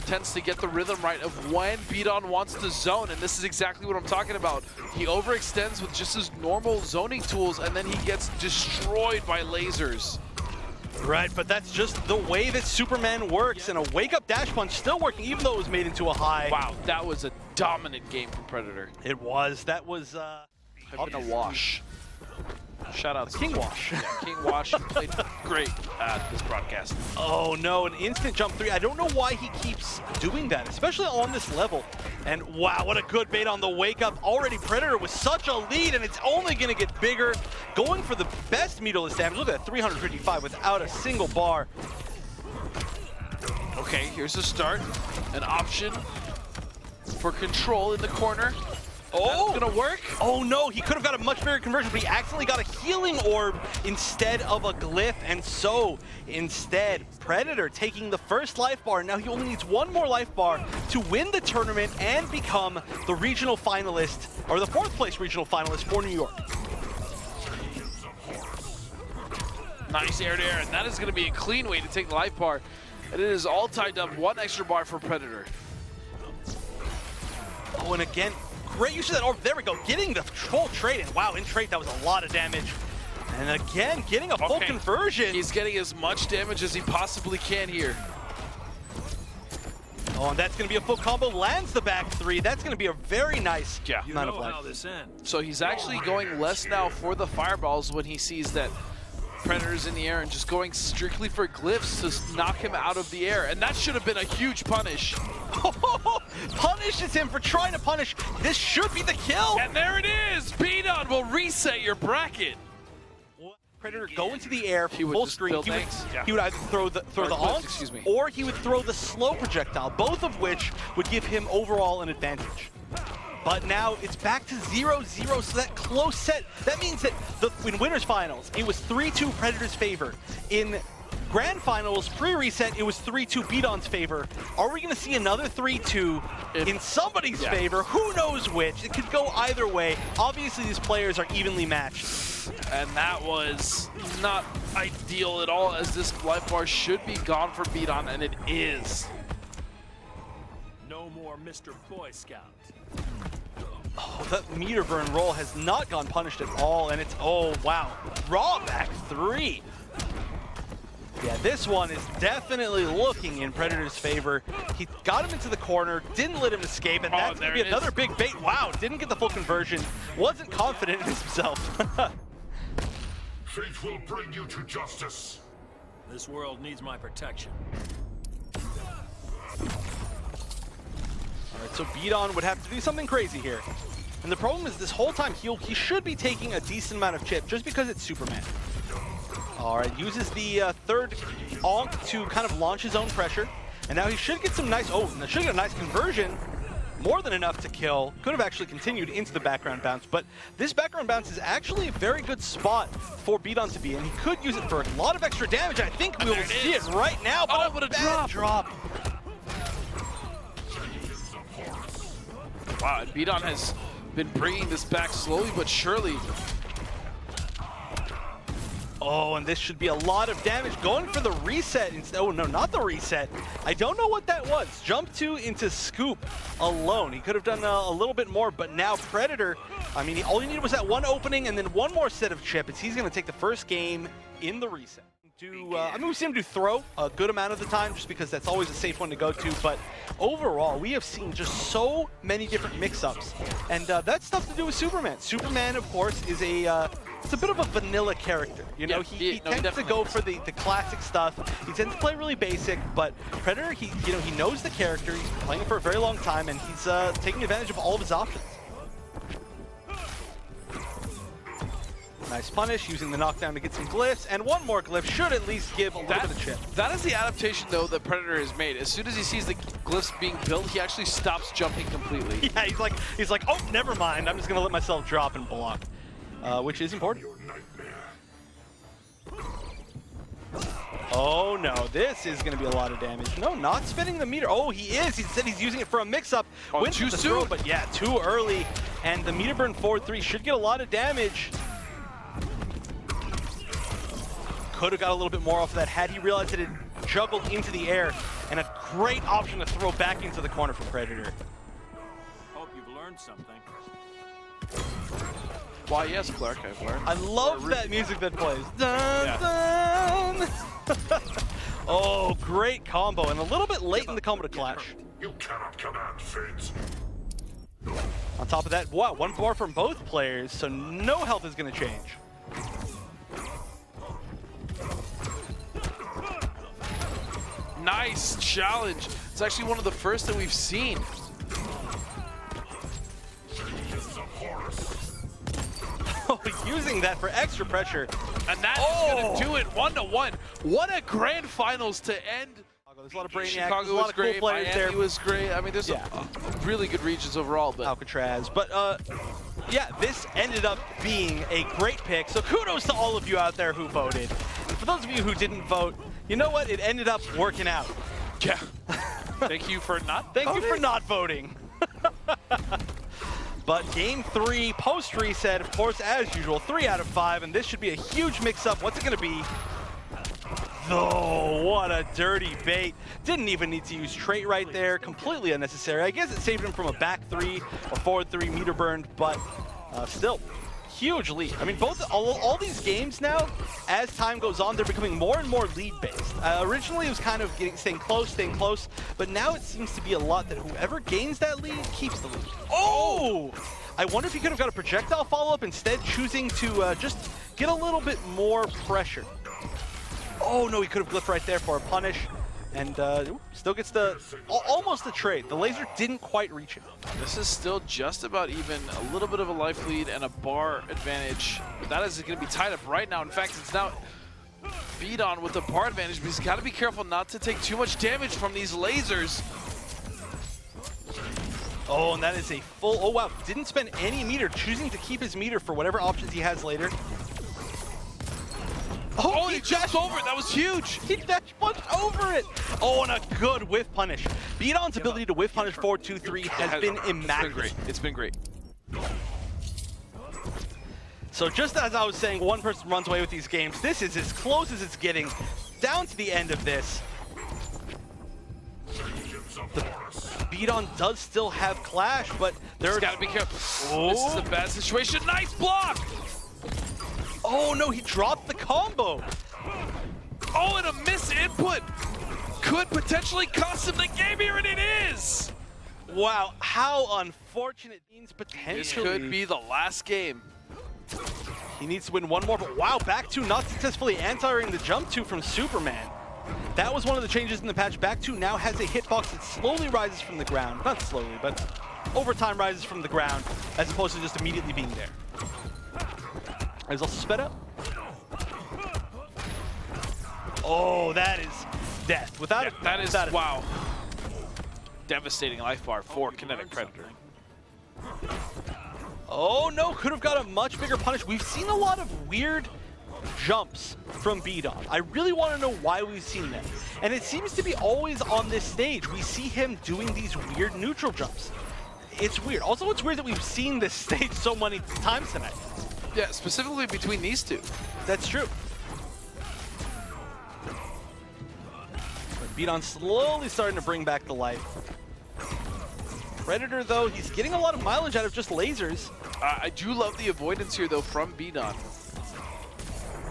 tends to get the rhythm right of when BdON wants to zone, and this is exactly what I'm talking about. He overextends with just his normal zoning tools, and then he gets destroyed by lasers. Right, but that's just the way that Superman works, and a wake-up dash punch still working, even though it was made into a high. Wow, that was a dominant game from Predator. It was. That was I've been a wash. Shout out to KingWashed. Yeah, KingWashed played great at this broadcast. Oh no, an instant jump 3. I don't know why he keeps doing that, especially on this level. And wow, what a good bait on the wake up. Already Predator with such a lead, and it's only gonna get bigger. Going for the best meterless damage. Look at that, 355 without a single bar. Okay, here's the start. An option for control in the corner. Oh, that's gonna work. Oh no, he could have got a much bigger conversion, but he accidentally got a healing orb instead of a glyph, and so instead, Predator taking the first life bar. Now he only needs 1 more life bar to win the tournament and become the regional finalist, or the 4th place regional finalist for New York. Nice air to air, and that is gonna be a clean way to take the life bar. And it is all tied up, 1 extra bar for Predator. Oh, and again, great use of that orb. There we go, getting the full trade. And wow, in trade, that was a lot of damage. And again, getting a full conversion. He's getting as much damage as he possibly can here. Oh, and that's going to be a full combo. Lands the back 3. That's going to be a very nice You amount of know life. how this ends. So he's actually going less now for the fireballs when he sees that Predator's in the air and just going strictly for glyphs to knock him out of the air. And that should have been a huge punish. Punishes him for trying to punish. This should be the kill. And there it is! BdON will reset your bracket. Predator go into the air, He would full just screen. build He would, tanks. Yeah. he would either throw the glyphs, onks, excuse me. or he would throw the slow projectile, both of which would give him overall an advantage. But now it's back to 0-0, so that close set, that means that in Winners Finals, it was 3-2 Predator's favor. In Grand Finals, pre-reset, it was 3-2 BdON's favor. Are we going to see another 3-2 in somebody's favor? Who knows which? It could go either way. Obviously, these players are evenly matched. And that was not ideal at all, as this life bar should be gone for BdON, and it is. No more Mr. Boy Scout. Oh, that meter burn roll has not gone punished at all, and it's, oh wow, raw back 3. Yeah, this one is definitely looking in Predator's favor. He got him into the corner, didn't let him escape, and that's going to be another big bait. Wow, didn't get the full conversion, wasn't confident in himself. Fate will bring you to justice. This world needs my protection. All right, so BdON would have to do something crazy here. And the problem is this whole time he should be taking a decent amount of chip just because it's Superman. All right, uses the third Onk to kind of launch his own pressure. And now he should get some nice, should get a nice conversion. More than enough to kill. Could have actually continued into the background bounce, but this background bounce is actually a very good spot for BdON to be in. He could use it for a lot of extra damage. I think we will see it right now, but what a bad drop. Wow, and BdON has been bringing this back slowly but surely. Oh, and this should be a lot of damage. Going for the reset instead. Oh, no, not the reset. I don't know what that was. Jump 2 into Scoop alone. He could have done a little bit more, but now Predator, I mean, all he needed was that one opening and then one more set of chip. He's going to take the first game in the reset. I mean, we've seen him do throw a good amount of the time just because that's always a safe one to go to, but overall, we have seen just so many different mix-ups, and that's stuff to do with Superman. Superman, of course, is it's a bit of a vanilla character. You know, he tends to go for the classic stuff. He tends to play really basic, but Predator, he knows the character. He's been playing it for a very long time, and he's taking advantage of all of his options. Nice punish, using the knockdown to get some glyphs, and one more glyph should at least give a little bit of chip. That is the adaptation, though, that Predator has made. As soon as he sees the glyphs being built, he actually stops jumping completely. Yeah, he's like, oh, never mind. I'm just gonna let myself drop and block, which is important. Oh no, this is gonna be a lot of damage. No, not spinning the meter. Oh, he is. He said he's using it for a mix-up. Oh, too soon. But yeah, too early, and the meter burn forward 3 should get a lot of damage. Could have got a little bit more off of that had he realized that it juggled into the air, and a great option to throw back into the corner for Predator. Hope you've learned something. Why, yes, Clark, I've learned. I love that music that plays. Dun, dun. Oh, great combo, and a little bit late in the combo to clash. You cannot command fate. On top of that, wow, one bar from both players, so no health is going to change. Nice challenge. It's actually one of the first that we've seen. Oh, using that for extra pressure. And that is going to do it 1-1. What a grand finals to end. There's a lot of Brainiacs, Chicago there's a lot was of cool great, players Miami there. was great. I mean, there's some really good regions overall. But Alcatraz. But yeah, this ended up being a great pick. So kudos to all of you out there who voted. And for those of you who didn't vote, you know what? It ended up working out. yeah, thank you for not Thank voting. you for not voting. But game 3, post-reset, of course, as usual, 3 out of 5, and this should be a huge mix-up. What's it going to be? Oh, what a dirty bait. Didn't even need to use trait right there. Completely unnecessary. I guess it saved him from a back 3 or forward 3 meter burned, but still, huge lead. I mean, all these games now, as time goes on, they're becoming more and more lead-based. Originally, it was kind of staying close, but now it seems to be a lot that whoever gains that lead keeps the lead. Oh! I wonder if he could have got a projectile follow-up instead, choosing to just get a little bit more pressure. Oh no, he could have glyphed right there for a punish, and still gets almost the trade. The laser didn't quite reach him. This is still just about even, a little bit of a life lead and a bar advantage. That is going to be tied up right now. In fact, it's now BdON with the bar advantage, but he's got to be careful not to take too much damage from these lasers. Oh, and that is a full, oh wow, didn't spend any meter, choosing to keep his meter for whatever options he has later. Oh, he jumped over it. That was huge. He dash punched over it. Oh, and a good whiff punish. BdON's ability to whiff punish 4-2-3 has been immaculate. It's been great. So just as I was saying, one person runs away with these games. This is as close as it's getting down to the end of this. BdON does still have Clash, but there's got to be careful. Oh. This is a bad situation. Nice block. Oh no, he dropped the combo. Oh, and a miss input could potentially cost him the game here, and it is. Wow, how unfortunate. Means potentially. This could be the last game. He needs to win one more, but wow, back two not successfully anti-airing the jump two from Superman. That was one of the changes in the patch. Back two now has a hitbox that slowly rises from the ground. Not slowly, but over time rises from the ground, as opposed to just immediately being there. He's also sped up. Oh, that is death. Without it, that is, wow. Devastating life bar for Kinetic Predator. Oh no, could have got a much bigger punish. We've seen a lot of weird jumps from BdON. I really want to know why we've seen them. And it seems to be always on this stage. We see him doing these weird neutral jumps. It's weird. Also, it's weird that we've seen this stage so many times tonight. Yeah, specifically between these two. That's true. But BdON slowly starting to bring back the life. Predator, though, he's getting a lot of mileage out of just lasers. I do love the avoidance here, though, from BdON.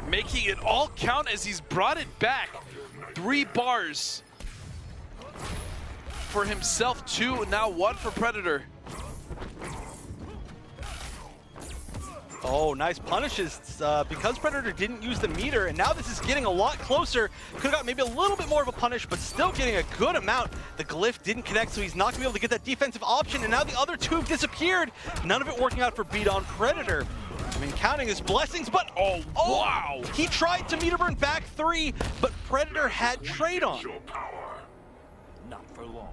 Making it all count as he's brought it back. 3 bars for himself, 2, now 1 for Predator. Oh, nice punishes because Predator didn't use the meter, and now this is getting a lot closer. Could have got maybe a little bit more of a punish, but still getting a good amount. The glyph didn't connect, so he's not going to be able to get that defensive option, and now the other two have disappeared. None of it working out for BdON. Predator, I mean, counting his blessings, but oh wow! He tried to meter burn back 3, but Predator had trade on. Not for long.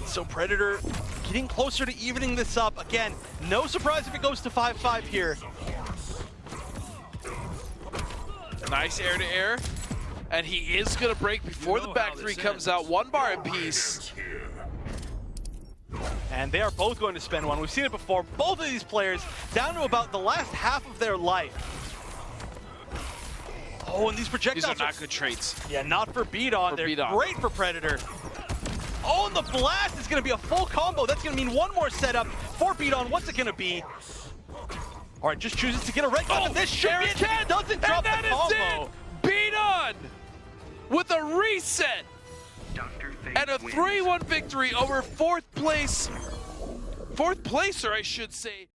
So Predator getting closer to evening this up. Again, no surprise if it goes to 5-5 here. Nice air-to-air. And he is going to break before the back 3 comes out. 1 bar apiece. And they are both going to spend one. We've seen it before. Both of these players down to about the last half of their life. Oh, and these projectiles are not good traits. Yeah, not for BdON. They're great for Predator. Oh, and the blast is going to be a full combo. That's going to mean one more setup for BdON. What's it going to be? All right, just chooses to get a red card. This should be it. Doesn't drop the combo. BdON with a reset and a 3-1 victory over fourth placer, I should say.